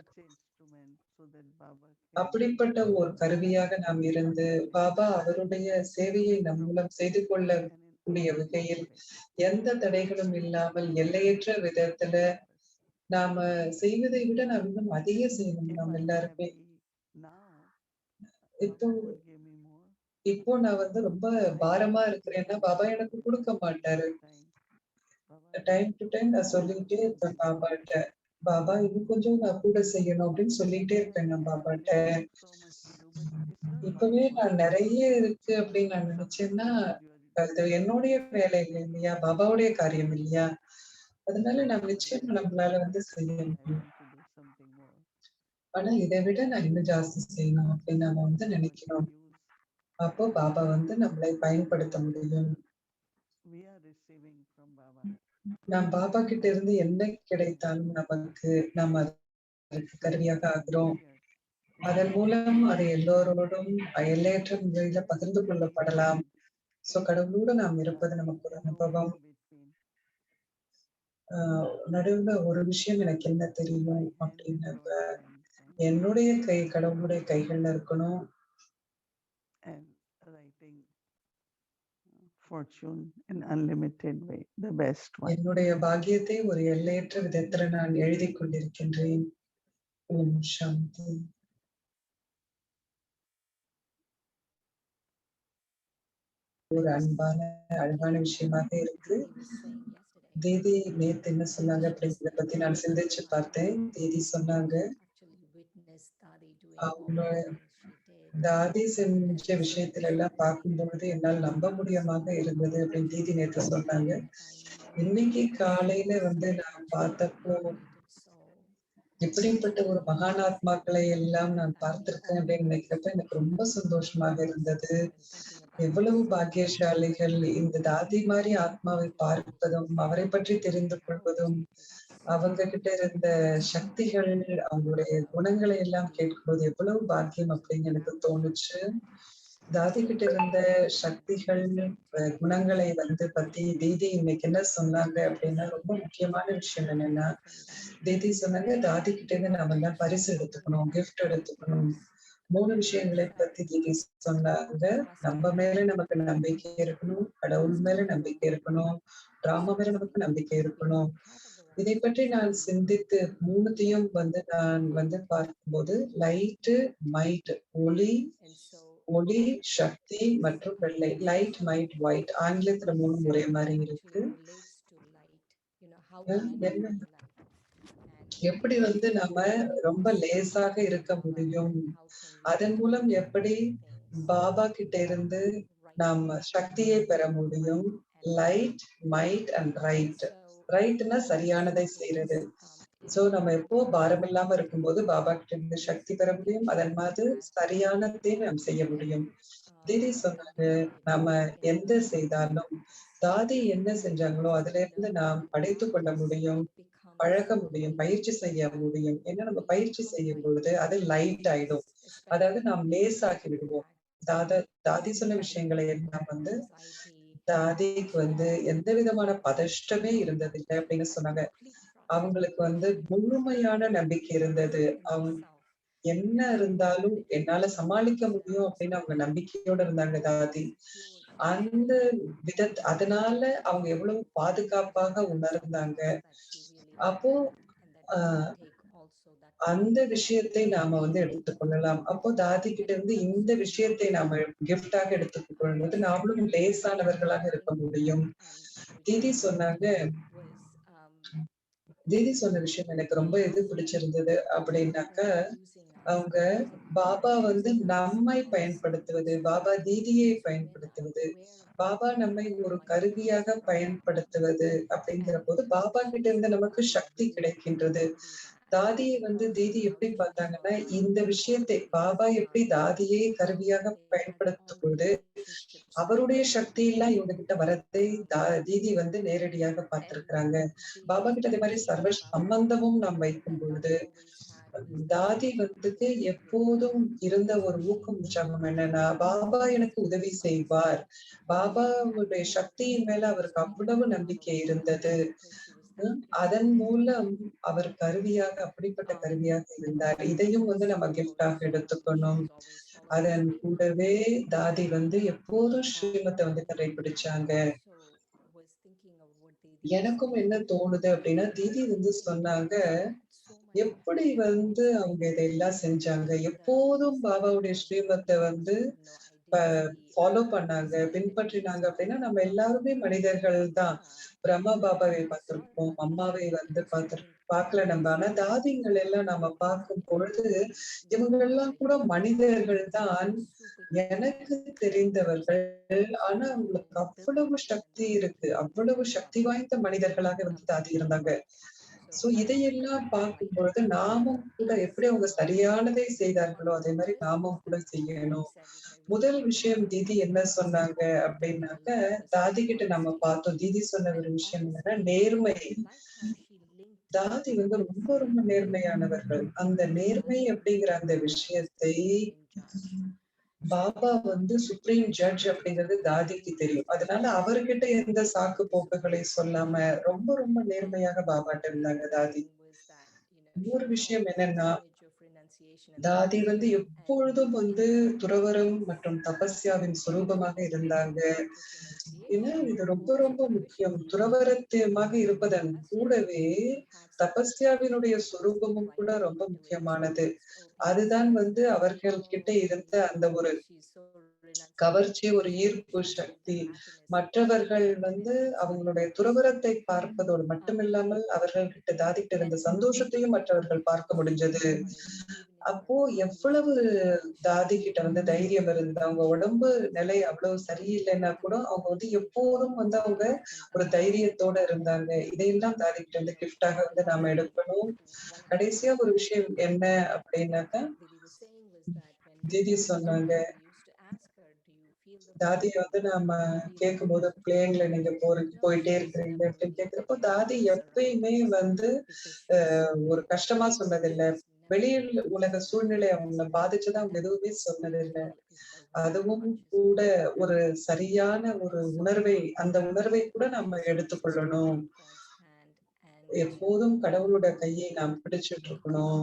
அப்படிப்பட்ட ஒரு கருவியாக நாம் இருந்து பாபா அவருடைய சேவையை நம் மூலம் செய்து கொள்ளக்கூடிய வகையில் எந்த தடைகளும் இல்லாமல் எல்லையற்ற விதத்துல நாம செய்வதை விட நாம் இன்னும் அதிக செய்யணும். நாம் எல்லாருமே இப்போ நான் ரொம்ப பாரமா இருக்கிறேன்னா பாபா எனக்கு கொடுக்க மாட்டாரு. டைம் டு டைம் நான் சொல்லிட்டே இருப்பேன் பாபாட்ட, பாபா இன்னும் கொஞ்சம் நான் கூட செய்யணும் அப்படின்னு சொல்லிட்டே இருப்பேன் நான் பாபாட்ட. இப்பவே நான் நிறைய இருக்கு அப்படின்னு நான் நினைச்சேன்னா அது என்னுடைய வேலை இல்லை இல்லையா, பாபாவுடைய காரியம் இல்லையா? அதனால நான் நிச்சயம் நம்மளால செய்ய முடியும். ஆனா இதை விட நான் இன்னும் ஜாஸ்தி செய்யணும் அப்படின்னு நாம நினைக்கிறோம். அப்போ பாபா நம்மளை பயன்படுத்த முடியும். நாம் பாபா கிட்ட இருந்து என்ன கிடைத்தாலும் நமக்கு நாம் அதற்கு கருவியாக ஆகிறோம். அதன் மூலம் அதை எல்லோரோடும் எல்லையற்ற முறையில பகிர்ந்து கொள்ளப்படலாம். சோ கடவுளோடு நாம் இருப்பது நமக்கு ஒரு அனுபவம். நடுவுல ஒரு விஷயம் எனக்கு என்ன தெரியும் அப்படின்னு, என்னுடைய கை கடவுளுடைய கைகள்ல இருக்கணும். என்னுடைய பாக்கியத்தை ஒரு எல்லையற்ற விதத்துல நான் எழுதி கொண்டிருக்கின்றேன். ஓம் சாந்தி. ஒரு அன்பான அழகான விஷயமாக இருக்கு. தேதி நேத்து என்ன சொன்னாங்க அப்படிங்கிறத பத்தி நான் சிந்திச்சு பார்த்தேன். தேதி சொன்னாங்க அவங்களோட தாதி செஞ்ச விஷயத்துல எல்லாம் பார்க்கும்பொழுது என்னால் நம்ப முடியாம இருந்தது அப்படின்னு தேதி நேத்து சொன்னாங்க. இன்னைக்கு காலையில நான் பார்த்தப்போ இப்படிப்பட்ட ஒரு மகானாத்மாக்களை எல்லாம் நான் பார்த்திருக்கேன் அப்படின்னு நினைக்கிறப்ப எனக்கு ரொம்ப சந்தோஷமாக இருந்தது. எவ்வளவு பாக்கியசாலிகள் இந்த தாதி மாதிரி ஆத்மாவை பார்ப்பதும் அவரை பற்றி தெரிந்து கொள்வதும், அவங்க கிட்ட இருந்த சக்திகள், அவங்களுடைய குணங்களை எல்லாம் கேட்கும்போது எவ்வளவு பாக்கியம் அப்படின்னு எனக்கு தோணுச்சு. தாதி கிட்ட இருந்த சக்திகள் குணங்களை பத்தி தீதி இன்னைக்கு என்ன சொன்னாங்க அப்படின்னா, ரொம்ப முக்கியமான விஷயம் என்னன்னா, தீதி சொன்னாங்க தாதி கிட்ட இருந்து நாம தான் பரிசு எடுத்துக்கணும், கிஃப்ட் எடுத்துக்கணும். 3 விஷயங்களை பத்தி தீதி சொன்னாங்க. நம்ம மேல நமக்கு நம்பிக்கை இருக்கணும், கடவுள் மேல நம்பிக்கை இருக்கணும், டிராமா மேல நமக்கு நம்பிக்கை இருக்கணும். இதை பற்றி நான் சிந்தித்து 3த்தையும் நான் பார்க்கும்போது லைட்டு, மைட், ஒளி, சக்தி மற்றும் வெள்ளை. Light, might, white. ஆங்கிலத்துல 3 ஒரே மாதிரி இருக்கு. என்ன எப்படி நாம ரொம்ப லேசாக இருக்க முடியும்? அதன் மூலம் எப்படி பாபா கிட்ட இருந்து நாம சக்தியை பெற முடியும்? Light, might and right. ரைட்னா சரியானதை செய்யறது. நம்ம எப்போ பாரம் இல்லாம இருக்கும்போது பாபா கிட்ட இருந்து சக்தி பெற முடியும். அதன் மாதிரி சரியானதை நாம் செய்ய முடியும். தீதி சொன்னாங்க, நாம எந்த செய்தாலும் தாதி என்ன செஞ்சாங்களோ அதுல இருந்து நாம் படைத்துக் கொள்ள முடியும், பழக முடியும், பயிற்சி செய்ய முடியும். ஏன்னா நம்ம பயிற்சி செய்யும் பொழுது அது லைட் ஆயிடும். அதாவது நாம் லேசாக்கி விடுவோம். தாதி சொன்ன விஷயங்களை எல்லாம் தாதிக்கு எந்த விதமான பதஷ்டமே இருந்ததில்லை அப்படின்னு சொன்னாங்க. அவங்களுக்கு முழுமையான நம்பிக்கை இருந்தது. அவங்க என்ன இருந்தாலும் என்னால சமாளிக்க முடியும் அப்படின்னு அவங்க நம்பிக்கையோட இருந்தாங்க தாதி. அந்த அதனால அவங்க எவ்வளவு பாதுகாப்பாக உணர்ந்தாங்க. அப்போ அந்த விஷயத்தை நாம எடுத்துக்கொள்ளலாம். அப்போ தாதி கிட்ட இருந்து இந்த விஷயத்தை நாம கிஃப்டாக எடுத்துக் கொள்வது நாமளும் லேசானவர்களாக இருக்க முடியும். தீதி சொன்னாங்க, தீதி சொன்ன விஷயம் எனக்கு ரொம்ப எது பிடிச்சிருந்தது அப்படின்னாக்க, அவங்க பாபா நம்மை பயன்படுத்துவது, பாபா தீதியை பயன்படுத்துவது, பாபா நம்மை ஒரு கருவியாக பயன்படுத்துவது அப்படிங்கிற போது பாபா கிட்ட இருந்து நமக்கு சக்தி கிடைக்கின்றது. தாதியை தீதி எப்படி பார்த்தாங்கன்னா, இந்த விஷயத்தை பாபா எப்படி தாதியை கருவியாக பயன்படுத்தும் பொழுது அவருடைய சக்தி எல்லாம் இவங்க கிட்ட வரதை தீதி நேரடியாக பார்த்திருக்கிறாங்க. பாபா கிட்ட அதே மாதிரி சர்வ சம்பந்தமும் நாம் வைக்கும் பொழுது தாதி எப்போதும் இருந்த ஒரு ஊக்கம் உற்சாகம் என்னன்னா, பாபா எனக்கு உதவி செய்வார். பாபாவுடைய சக்தியின் மேல அவருக்கு அவ்வளவு நம்பிக்கை இருந்தது. அதன் மூலம் அவர் கருவியாக அப்படிப்பட்ட கருவியாக இருந்தார். இதையும் நம்ம கிஃப்டாக எடுத்துக்கணும். அதன் கூடவே தாதி எப்போதும் ஸ்ரீமத்தை கடைபிடிச்சாங்க. எனக்கும் என்ன தோணுது அப்படின்னா, தீதி சொன்னாங்க, எப்படி அவங்க இதெல்லாம் செஞ்சாங்க? எப்போதும் பாபாவுடைய ஸ்ரீமத்தை ஃபாலோ பண்ணாங்க, பின்பற்றினாங்க அப்படின்னா, நம்ம எல்லாருமே மனிதர்கள் தான். பிரம்மா பாபாவை பார்த்திருப்போம், அம்மாவை பார்க்கல நம்ம. ஆனா தாதிங்கள் எல்லாம் நம்ம பார்க்கும் பொழுது இவங்க எல்லாம் கூட மனிதர்கள் தான். எனக்கு தெரிந்தவர்கள். ஆனா அவங்களுக்கு அவ்வளவு சக்தி இருக்கு, அவ்வளவு சக்தி வாய்ந்த மனிதர்களாக தாதி இருந்தாங்க. இதையெல்லாம் பார்க்கும் பொழுது நாமும் கூட எப்படி அவங்க சரியானதை செய்தார்களோ அதே மாதிரி நாமும் கூட செய்யணும். முதல் விஷயம் தீதி என்ன சொன்னாங்க அப்படின்னாக்க, தாதி கிட்ட நம்ம பார்த்தோம். தீதி சொன்ன ஒரு விஷயம் என்னன்னா நேர்மை. தாதி ரொம்ப ரொம்ப நேர்மையானவர்கள். அந்த நேர்மை அப்படிங்கிற அந்த விஷயத்தை பாபா சுப்ரீம் ஜட்ஜ் அப்படிங்கிறது தாதிக்கு தெரியும். அதனால அவர்கிட்ட எந்த சாக்கு போக்குகளை சொல்லாம ரொம்ப ரொம்ப நேர்மையாக பாபாட்ட இருந்தாங்க தாதி. இன்னொரு விஷயம் என்னன்னா, தாதி எப்பொழுதும் துறவரம் மற்றும் தபஸ்யாவின் சுரூபமாக இருந்தாங்க. ஏன்னா இது ரொம்ப ரொம்ப முக்கியம். துறவரத்தியமாக இருப்பதன் கூடவே தபஸ்யாவினுடைய சுரூபமும் கூட ரொம்ப முக்கியமானது. அதுதான் அவர்கள் கிட்ட இருந்த அந்த ஒரு கவர்ச்சி, ஒரு ஈர்ப்பு சக்தி. மற்றவர்கள் அவங்களுடைய துறவரத்தை பார்ப்பதோடு மட்டுமில்லாமல் அவர்கள் கிட்ட தாதிக்கிட்ட இருந்த சந்தோஷத்தையும் மற்றவர்கள் பார்க்க முடிஞ்சது. அப்போ எவ்வளவு தாதி கிட்ட தைரியம் இருந்து, அவங்க உடம்பு நிலை அவ்வளவு சரியில்லைன்னா கூட அவங்க எப்போதும் அவங்க ஒரு தைரியத்தோட இருந்தாங்க. இதையெல்லாம் தாதி கிட்ட இருந்து கிஃப்டாக நாம எடுக்கணும். கடைசியா ஒரு விஷயம் என்ன அப்படின்னாக்கா, தீதி சொன்னாங்க, தாதியை நாம கேட்கும்போது பிளேன்ல நீங்க போயிட்டே இருக்கிறீங்க அப்படின்னு கேட்கிறப்போ தாதி எப்பயுமே ஒரு கஷ்டமா சொன்னதில்லை. வெளியில் உலக சூழ்நிலை அவங்களை பாதிச்சுதான் அவங்க எதுவுமே சொன்னதில்லை. அதுவும் கூட ஒரு சரியான ஒரு உணர்வை, அந்த உணர்வை கூட நம்ம எடுத்துக்கொள்ளணும். எப்போதும் கடவுளோட கையை நாம் பிடிச்சிட்டு இருக்கணும்.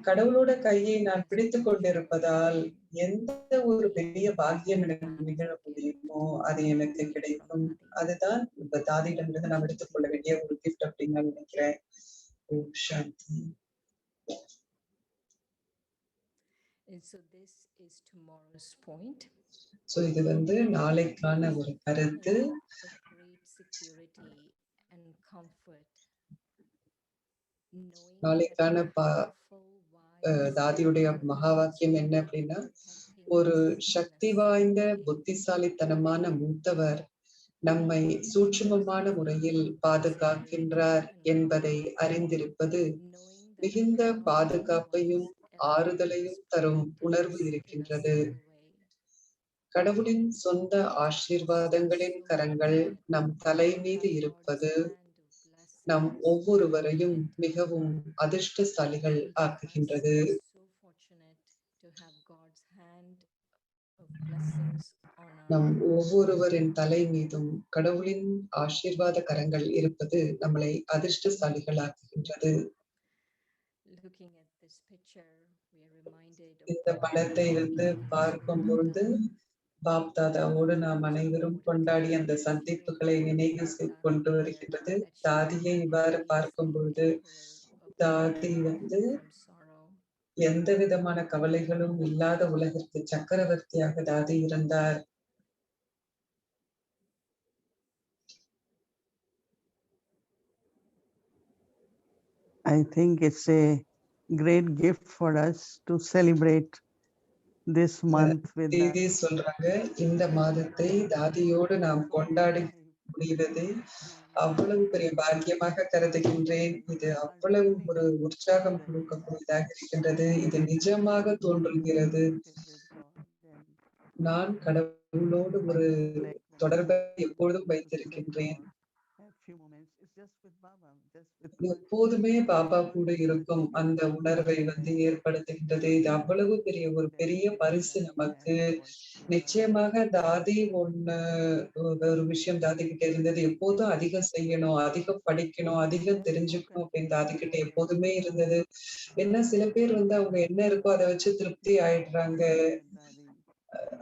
கடவுளோட கையை நான் பிடித்துக் கொண்டிருப்பதால் எந்த ஒரு பெரிய பாக்கியம் எனக்கு நிகழ முடியுமோ அது எனக்கு கிடைக்கும். அதுதான் இப்ப தாதியிடமிருந்து நாம் எடுத்துக்கொள்ள வேண்டிய ஒரு கிஃப்ட் அப்படின்னு நான் நினைக்கிறேன். ஓம் சாந்தி. So இது நாளைக்கான ஒரு கருத்து. நாளைக்கான தாதியுடைய மகா வாக்கியம் என்ன அப்படின்னா, ஒரு சக்தி வாய்ந்த புத்திசாலித்தனமான மூத்தவர் நம்மை சூட்சுமமான முறையில் பாதுகாக்கின்றார் என்பதை அறிந்திருப்பது மிகுந்த பாதுகாப்பையும் ஆறுதலையும் தரும் உணர்வு இருக்கின்றது. கடவுளின் சொந்த ஆசீர்வாதங்களின் கரங்கள் நம் தலை மீது இருப்பது நம் ஒவ்வொருவரையும் மிகவும் அதிர்ஷ்டசாலிகள் ஆக்குகின்றது. நம் ஒவ்வொருவரின் தலை மீதும் கடவுளின் ஆசீர்வாத கரங்கள் இருப்பது நம்மளை அதிர்ஷ்டசாலிகள் ஆக்குகின்றது. இந்த படத்தை பார்க்கும் பொழுது பாப் தாதாவோடு நாம் அனைவரும் கொண்டாடி அந்த சந்திப்புகளை நினைவு கொண்டு வருகின்றது. தாதியை இவ்வாறு பார்க்கும் பொழுது தாதி எந்த விதமான கவலைகளும் இல்லாத உலகிற்கு சக்கரவர்த்தியாக தாதி இருந்தார். I think it's a great gift for us to celebrate this month with தேதி சொல்றாங்க, இந்த மாதத்தை தாதியோடு நாம் கொண்டாடி முடிவதை அவ்வளவு பெரிய பாக்கியமாக கருதுகின்றேன். இது அவ்வளவு ஒரு உற்சாகம் கொடுக்கக்கூடியதாக இருக்கின்றது. இது நிஜமாக தோன்றுகிறது. நான் கடவுளோடு ஒரு தொடர்பை எப்பொழுதும் வைத்திருக்கின்றேன். எப்போதுமே பாபா கூட இருக்கும் அந்த உணர்வை ஏற்படுத்துகின்றது. இது அவ்வளவு பெரிய ஒரு பெரிய பரிசு நமக்கு. நிச்சயமாக தாதி ஒரு விஷயம் தாதி கிட்ட இருந்தது, எப்போதும் அதிகம் செய்யணும், அதிகம் படிக்கணும், அதிகம் தெரிஞ்சுக்கணும் அப்படின்னு தாதி கிட்ட எப்போதுமே இருந்தது. ஏன்னா சில பேர் அவங்க என்ன இருக்கோ அதை வச்சு திருப்தி ஆயிடுறாங்க.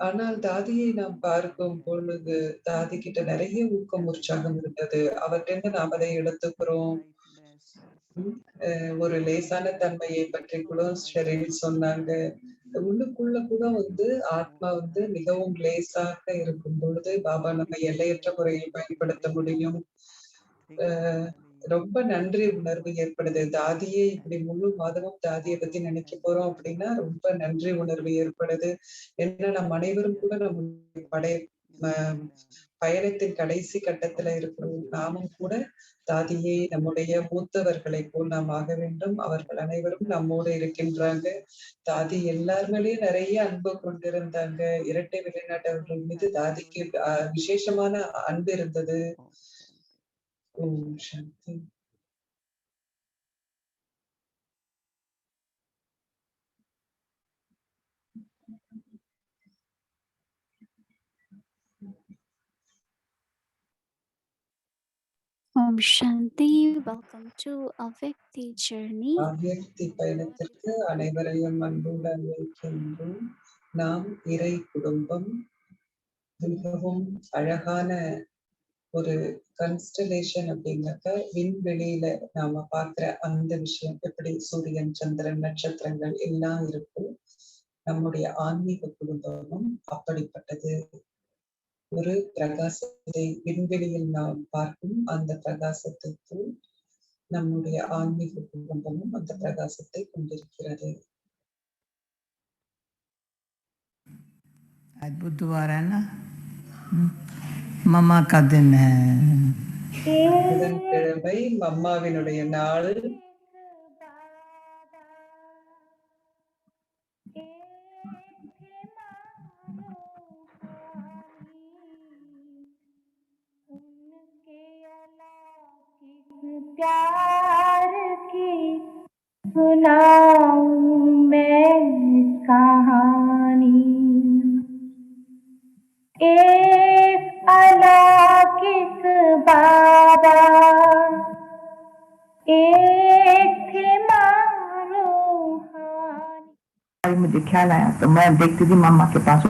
ஆனால் தாதியை நாம் பார்க்கும் பொழுது தாதி கிட்ட நிறைய ஊக்கம் உற்சாகம் இருந்தது. அவர்கிட்ட நாம் அதை எடுத்துக்கிறோம். ஒரு லேசான தன்மையை பற்றி கூட ஷெரில் சொன்னாங்க. உள்ளுக்குள்ள கூட ஆத்மா மிகவும் லேசாக இருக்கும் பொழுது பாபா நம்ம எல்லையற்ற முறையில் பயன்படுத்த முடியும். ரொம்ப நன்றி உணர்வு ஏற்படுது. தாதியை இப்படி முழு மாதமும் தாதியை பத்தி நினைக்க போறோம் அப்படின்னா ரொம்ப நன்றி உணர்வு ஏற்படுது. ஏன்னா நம் அனைவரும் கூட நம்முடைய பயணத்தின் கடைசி கட்டத்துல இருக்கிறோம். நாமும் கூட தாதியை நம்முடைய மூத்தவர்களை போல் நாம் ஆக வேண்டும். அவர்கள் அனைவரும் நம்மோடு இருக்கின்றாங்க. தாதி எல்லாருமேலேயும் நிறைய அன்பு கொண்டிருந்தாங்க. இரட்டை வெளிநாட்டவர்கள் மீது தாதிக்கு விசேஷமான அன்பு இருந்தது. ஓம் சாந்தி. Om Shanti, welcome to Avyakti journey. அவ்யக்தி பயணத்திற்கு அனைவரையும் அன்புடன் வைக்கின்றோம். நாம் இறை குடும்பம். மிகவும் அழகான ஒரு கன்ஸ்டலேஷன் அப்படின்னாக்க விண்வெளியில நாம பார்க்கிற அந்த விஷயம், எப்படி சூரியன், சந்திரன், நட்சத்திரங்கள் எல்லாம் இருக்கு. நம்முடைய ஆன்மீக குடும்பமும் அப்படிப்பட்டது. ஒரு பிரகாசத்தை விண்வெளியில் நாம் பார்க்கும் அந்த பிரகாசத்துக்கு நம்முடைய ஆன்மீக குடும்பமும் அந்த பிரகாசத்தை கொண்டிருக்கிறது. आज बुधवार है ना, मम्मा का दिन है. புதன்கிழமை மம்மாவினுடைய நாள். प्यार की सुना कहानी, एक अलौकिक बाबा, एक थे मारूहानी। मुझे ख्याल आया तो मैं देखती थी मम्मा के पास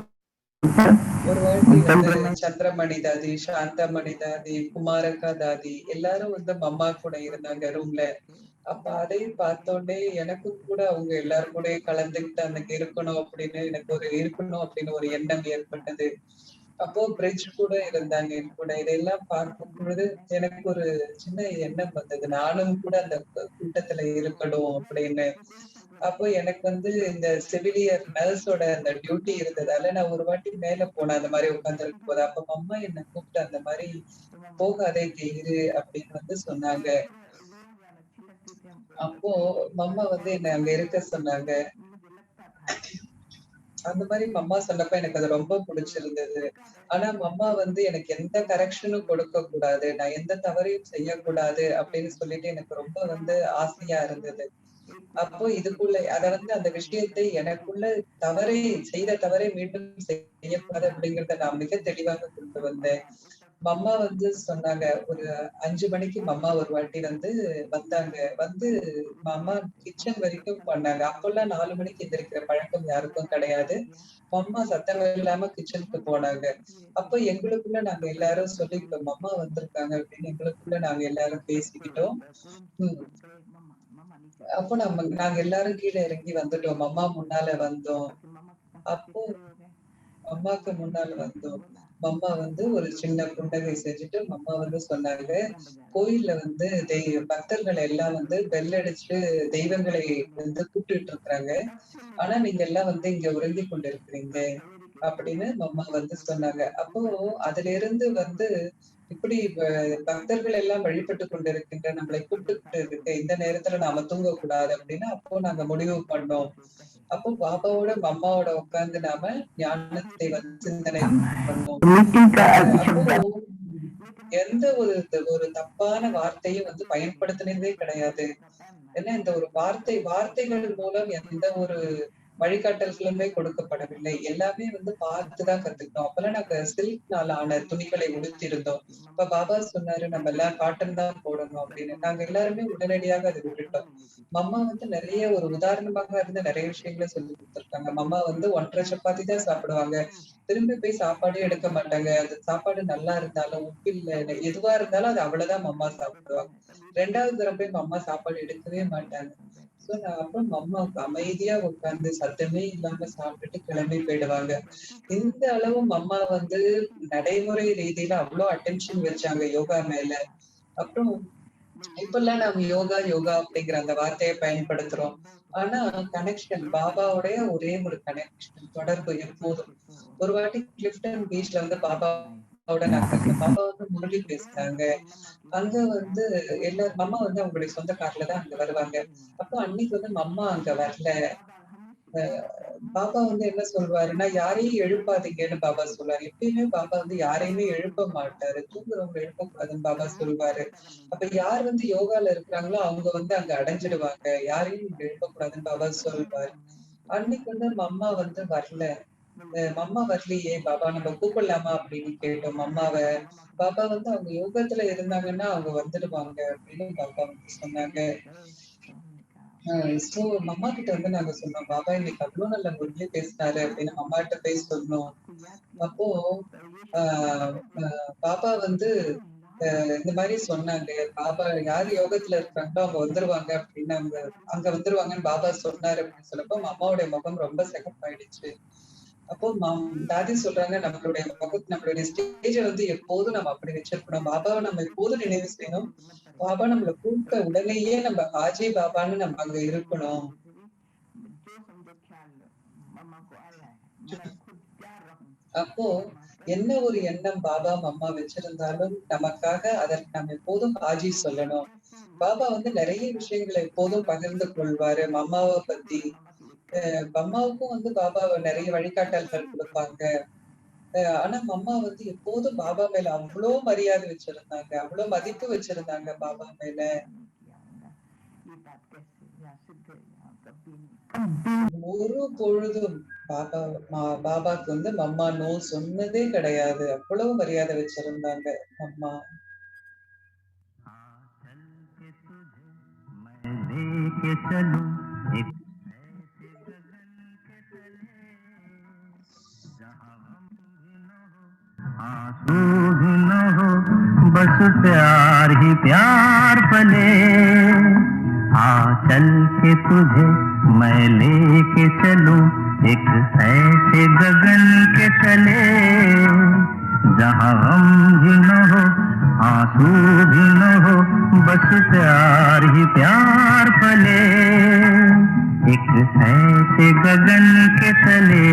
ऊपर ஒரு வாட்டி வந்து சந்திரமணி தாதி, சாந்தமணி தாதி, குமாரக்கா தாதி எல்லாரும் வந்து மம்மா கூட இருந்தாங்க ரூம்ல. அப்ப அதையும் பார்த்தோன்னே எனக்கும் கூட அவங்க எல்லாரும் கூட கலந்துக்கிட்டு அன்னைக்கு இருக்கணும் அப்படின்னு ஒரு எண்ணம் ஏற்பட்டது. அப்போ பிரிட்ஜ் கூட இருந்தாங்க என் கூட. இதெல்லாம் பார்க்கும் பொழுது எனக்கு ஒரு சின்ன எண்ணம் வந்தது. நானும் கூட அந்த கூட்டத்துல இருக்கணும் அப்படின்னு. அப்போ எனக்கு வந்து இந்த செவிலியர் நர்ஸோட அந்த டியூட்டி இருந்ததால நான் ஒரு வாட்டி மேல போனேன் அந்த மாதிரி உட்கார்ந்துருக்கும் போது. அப்ப அம்மா என்ன கூப்பிட்டு அந்த மாதிரி போகாதே இரு அப்படின்னு வந்து சொன்னாங்க. அப்போ மம்மா வந்து என்ன அங்க இருக்க சொன்னாங்க. அந்த மாதிரி மம்மா சொன்னப்ப எனக்கு அது ரொம்ப பிடிச்சிருந்தது. ஆனா மம்மா வந்து எனக்கு எந்த கரெக்ஷனும் கொடுக்க கூடாது, நான் எந்த தவறையும் செய்யக்கூடாது அப்படின்னு சொல்லிட்டு எனக்கு ரொம்ப வந்து ஆசையா இருந்தது. அப்போ இதுக்குள்ள அத வந்து அந்த விஷயத்தை எனக்குள்ள செய்த தவறை மீண்டும் செய்யக்கூடாது அப்படிங்கறத நான் மிக தெளிவாக கொண்டு வந்தேன். மம்மா வந்து சொன்னாங்க, ஒரு 5 மணிக்கு மம்மா ஒரு வாட்டி வந்து வந்தாங்க. வந்து மம்மா கிச்சன் வரைக்கும் பண்ணாங்க. அப்பல்லாம் 4 மணிக்கு எந்திரிக்கிற பழக்கம் யாருக்கும் கிடையாது. மம்மா சத்தம் இல்லாம கிச்சனுக்கு போனாங்க. அப்ப எங்களுக்குள்ள நாங்க எல்லாரும் சொல்லிக்கிட்டோம், மம்மா வந்திருக்காங்க அப்படின்னு எங்களுக்குள்ள நாங்க எல்லாரும் பேசிக்கிட்டோம். உம் அப்போ நாங்க எல்லாரும் கீழே இறங்கி வந்துட்டோம். மம்மா முன்னால வந்தோம். அப்போ அம்மாக்கு முன்னால வந்தோம். மம்மா வந்து ஒரு சின்ன புன்னகை செஞ்சுட்டு மம்மா வந்து சொன்னாங்க, கோயில்ல வந்து பக்தர்கள் எல்லாம் வந்து பெல் அடிச்சு தெய்வங்களை வந்து கூப்பிட்டுட்டு இருக்கிறாங்க. ஆனா நீங்க எல்லாம் வந்து இங்க உறங்கிக் கொண்டிருக்கிறீங்க அப்படின்னு மம்மா வந்து சொன்னாங்க. அப்போ அதுல இருந்து வந்து இப்படி பக்தர்கள் எல்லாம் வழிபட்டு கொண்டிருக்கின்ற நம்மளை கூப்பிட்டு இருக்க இந்த நேரத்துல நாம தூங்கக்கூடாது அப்படின்னு அப்போ நாங்க முடிவு பண்ணோம். அப்போ பாபாவோட மம்மாவோட உட்கார்ந்து நாம ஞானத்தை வந்து சிந்தனை பண்ணோம். அப்போ எந்த ஒரு தப்பான வார்த்தையும் வந்து பயன்படுத்தினதே கிடையாது. ஏன்னா இந்த ஒரு வார்த்தைகள் மூலம் எந்த ஒரு வழிகாட்டல்களுமே கொடுக்கப்படவில்லை. எல்லாமே வந்து பார்த்துதான் கத்துக்கிட்டோம். அப்பெல்லாம் நாங்க சில்க்னால ஆன துணிகளை உடுத்திருந்தோம். இப்ப பாபா சொன்னாரு நம்ம எல்லாம் காட்டன் தான் போடணும் அப்படின்னு. நாங்க எல்லாருமே உடனடியாக அதை விட்டுட்டோம். மம்மா வந்து நிறைய ஒரு உதாரணமாக இருந்து நிறைய விஷயங்களை சொல்லி கொடுத்திருக்காங்க. மம்மா வந்து 1.5 சப்பாத்தி தான் சாப்பிடுவாங்க. திரும்பி போய் சாப்பாடே எடுக்க மாட்டாங்க. அந்த சாப்பாடு நல்லா இருந்தாலும் உப்பு இல்ல எதுவா இருந்தாலும் அது அவ்வளவுதான் மம்மா சாப்பிடுவாங்க. 2வது தடவை போய் மம்மா சாப்பாடு எடுக்கவே மாட்டாங்க. சோ நான் அப்புறம் மம்மாவுக்கு அமைதியா உட்கார்ந்து சத்தமே இல்லாம சாப்பிட்டுட்டு கிளம்பி போயிடுவாங்க. இந்த அளவு மம்மா வந்து நடைமுறை ரீதியில அவ்வளவு அட்டென்ஷன் வச்சாங்க யோகா மேல. அப்புறம் இப்பெல்லாம் நம்ம யோகா அப்படிங்கிற அந்த வார்த்தையை பயன்படுத்துறோம். ஆனா கனெக்ஷன் பாபாவுடைய ஒரே ஒரு கனெக்ஷன் தொடர்பு எப்போதும். ஒரு வாட்டி கிளிஃப்டன் பீச்ல வந்து பாபாவோட நாங்க பாபா வந்து முரளி பேசினாங்க. அங்க வந்து எல்லாரும் மம்மா வந்து அவங்களுடைய சொந்த கார்ல தான் அங்க வருவாங்க. அப்போ அன்னைக்கு வந்து மம்மா அங்க வரல. பாபா வந்து என்ன சொல்வாருன்னா, யாரையும் எழுப்பாதீங்கன்னு பாபா சொல்லுவாரு. எப்பயுமே பாபா வந்து யாரையுமே எழுப்ப மாட்டாரு. தூங்குறவங்க எழுப்பக்கூடாதுன்னு பாபா சொல்லுவாரு. அப்ப யார் வந்து யோகால இருக்கிறாங்களோ அவங்க வந்து அங்க அடைஞ்சிடுவாங்க. யாரையும் நீங்க எழுப்பக்கூடாதுன்னு பாபா சொல்வாரு. அன்னைக்கு வந்து மம்மா வந்து வரல. மம்மா வரலையே பாபா நம்ம கூப்பிடலாமா அப்படின்னு கேட்டோம் மம்மாவ. பாபா வந்து அவங்க யோகத்துல இருந்தாங்கன்னா அவங்க வந்துடுவாங்க அப்படின்னு பாபா வந்து சொன்னாங்க. சோ மம்மா கிட்ட வந்து நாங்க சொன்னோம், பாபா இன்னைக்கு அவ்வளவு நல்ல முறையிலே பேசினாரு அப்படின்னு மம்மா கிட்ட போய் சொன்னோம். அப்போ ஆஹ் பாபா வந்து இந்த மாதிரி சொன்னாங்க, பாபா யாரு யோகத்துல இருக்காங்களோ அவங்க வந்துருவாங்க அப்படின்னு அங்க வந்துருவாங்கன்னு பாபா சொன்னாரு அப்படின்னு சொன்னப்போ அம்மாவுடைய முகம் ரொம்ப சிகப்பாயிடுச்சு. அப்போ தாதி சொல்றாங்க, நம்மளுடைய ஸ்டேஜ வந்து எப்போதும் நம்ம அப்படி வச்சிருக்கணும். பாபாவை நம்ம எப்போதும் நினைவு செய்யணும். பாபா நம்மளை கூப்பிட்ட உடனேயே நம்ம ஹாஜி பாபான்னு நம்ம அங்க இருக்கணும். அப்போ என்ன ஒரு எண்ணம் பாபா மம்மா வச்சிருந்தாலும் நமக்காக அதற்கு நம்ம எப்போதும் ஹாஜி சொல்லணும். பாபா வந்து நிறைய விஷயங்களை எப்போதும் பகிர்ந்து கொள்வாரு மம்மாவை பத்தி. மம்மாவுக்கும் வந்து பாபா நிறைய வழிகாட்டல்கள் கொடுப்பாங்க. ஆனா மம்மா வந்து எப்போதும் பாபா மேல அவ்வளவு மரியாதை வச்சிருந்தாங்க, அவ்வளவு மதிப்பு வச்சிருந்தாங்க பாபா மேல. ஒரு பொழுதும் பாபாக்கு வந்து மம்மா நோ சொன்னதே கிடையாது. அவ்வளவு மரியாதை வச்சிருந்தாங்க அம்மா. आंसू भी न हो बस प्यार ही प्यार पले आ चल के तुझे मैं लेके चलूं एक ऐसे गगन के तले जहां गम भी न हो आंसू भी न हो बस प्यार ही प्यार पले एक ऐसे गगन के तले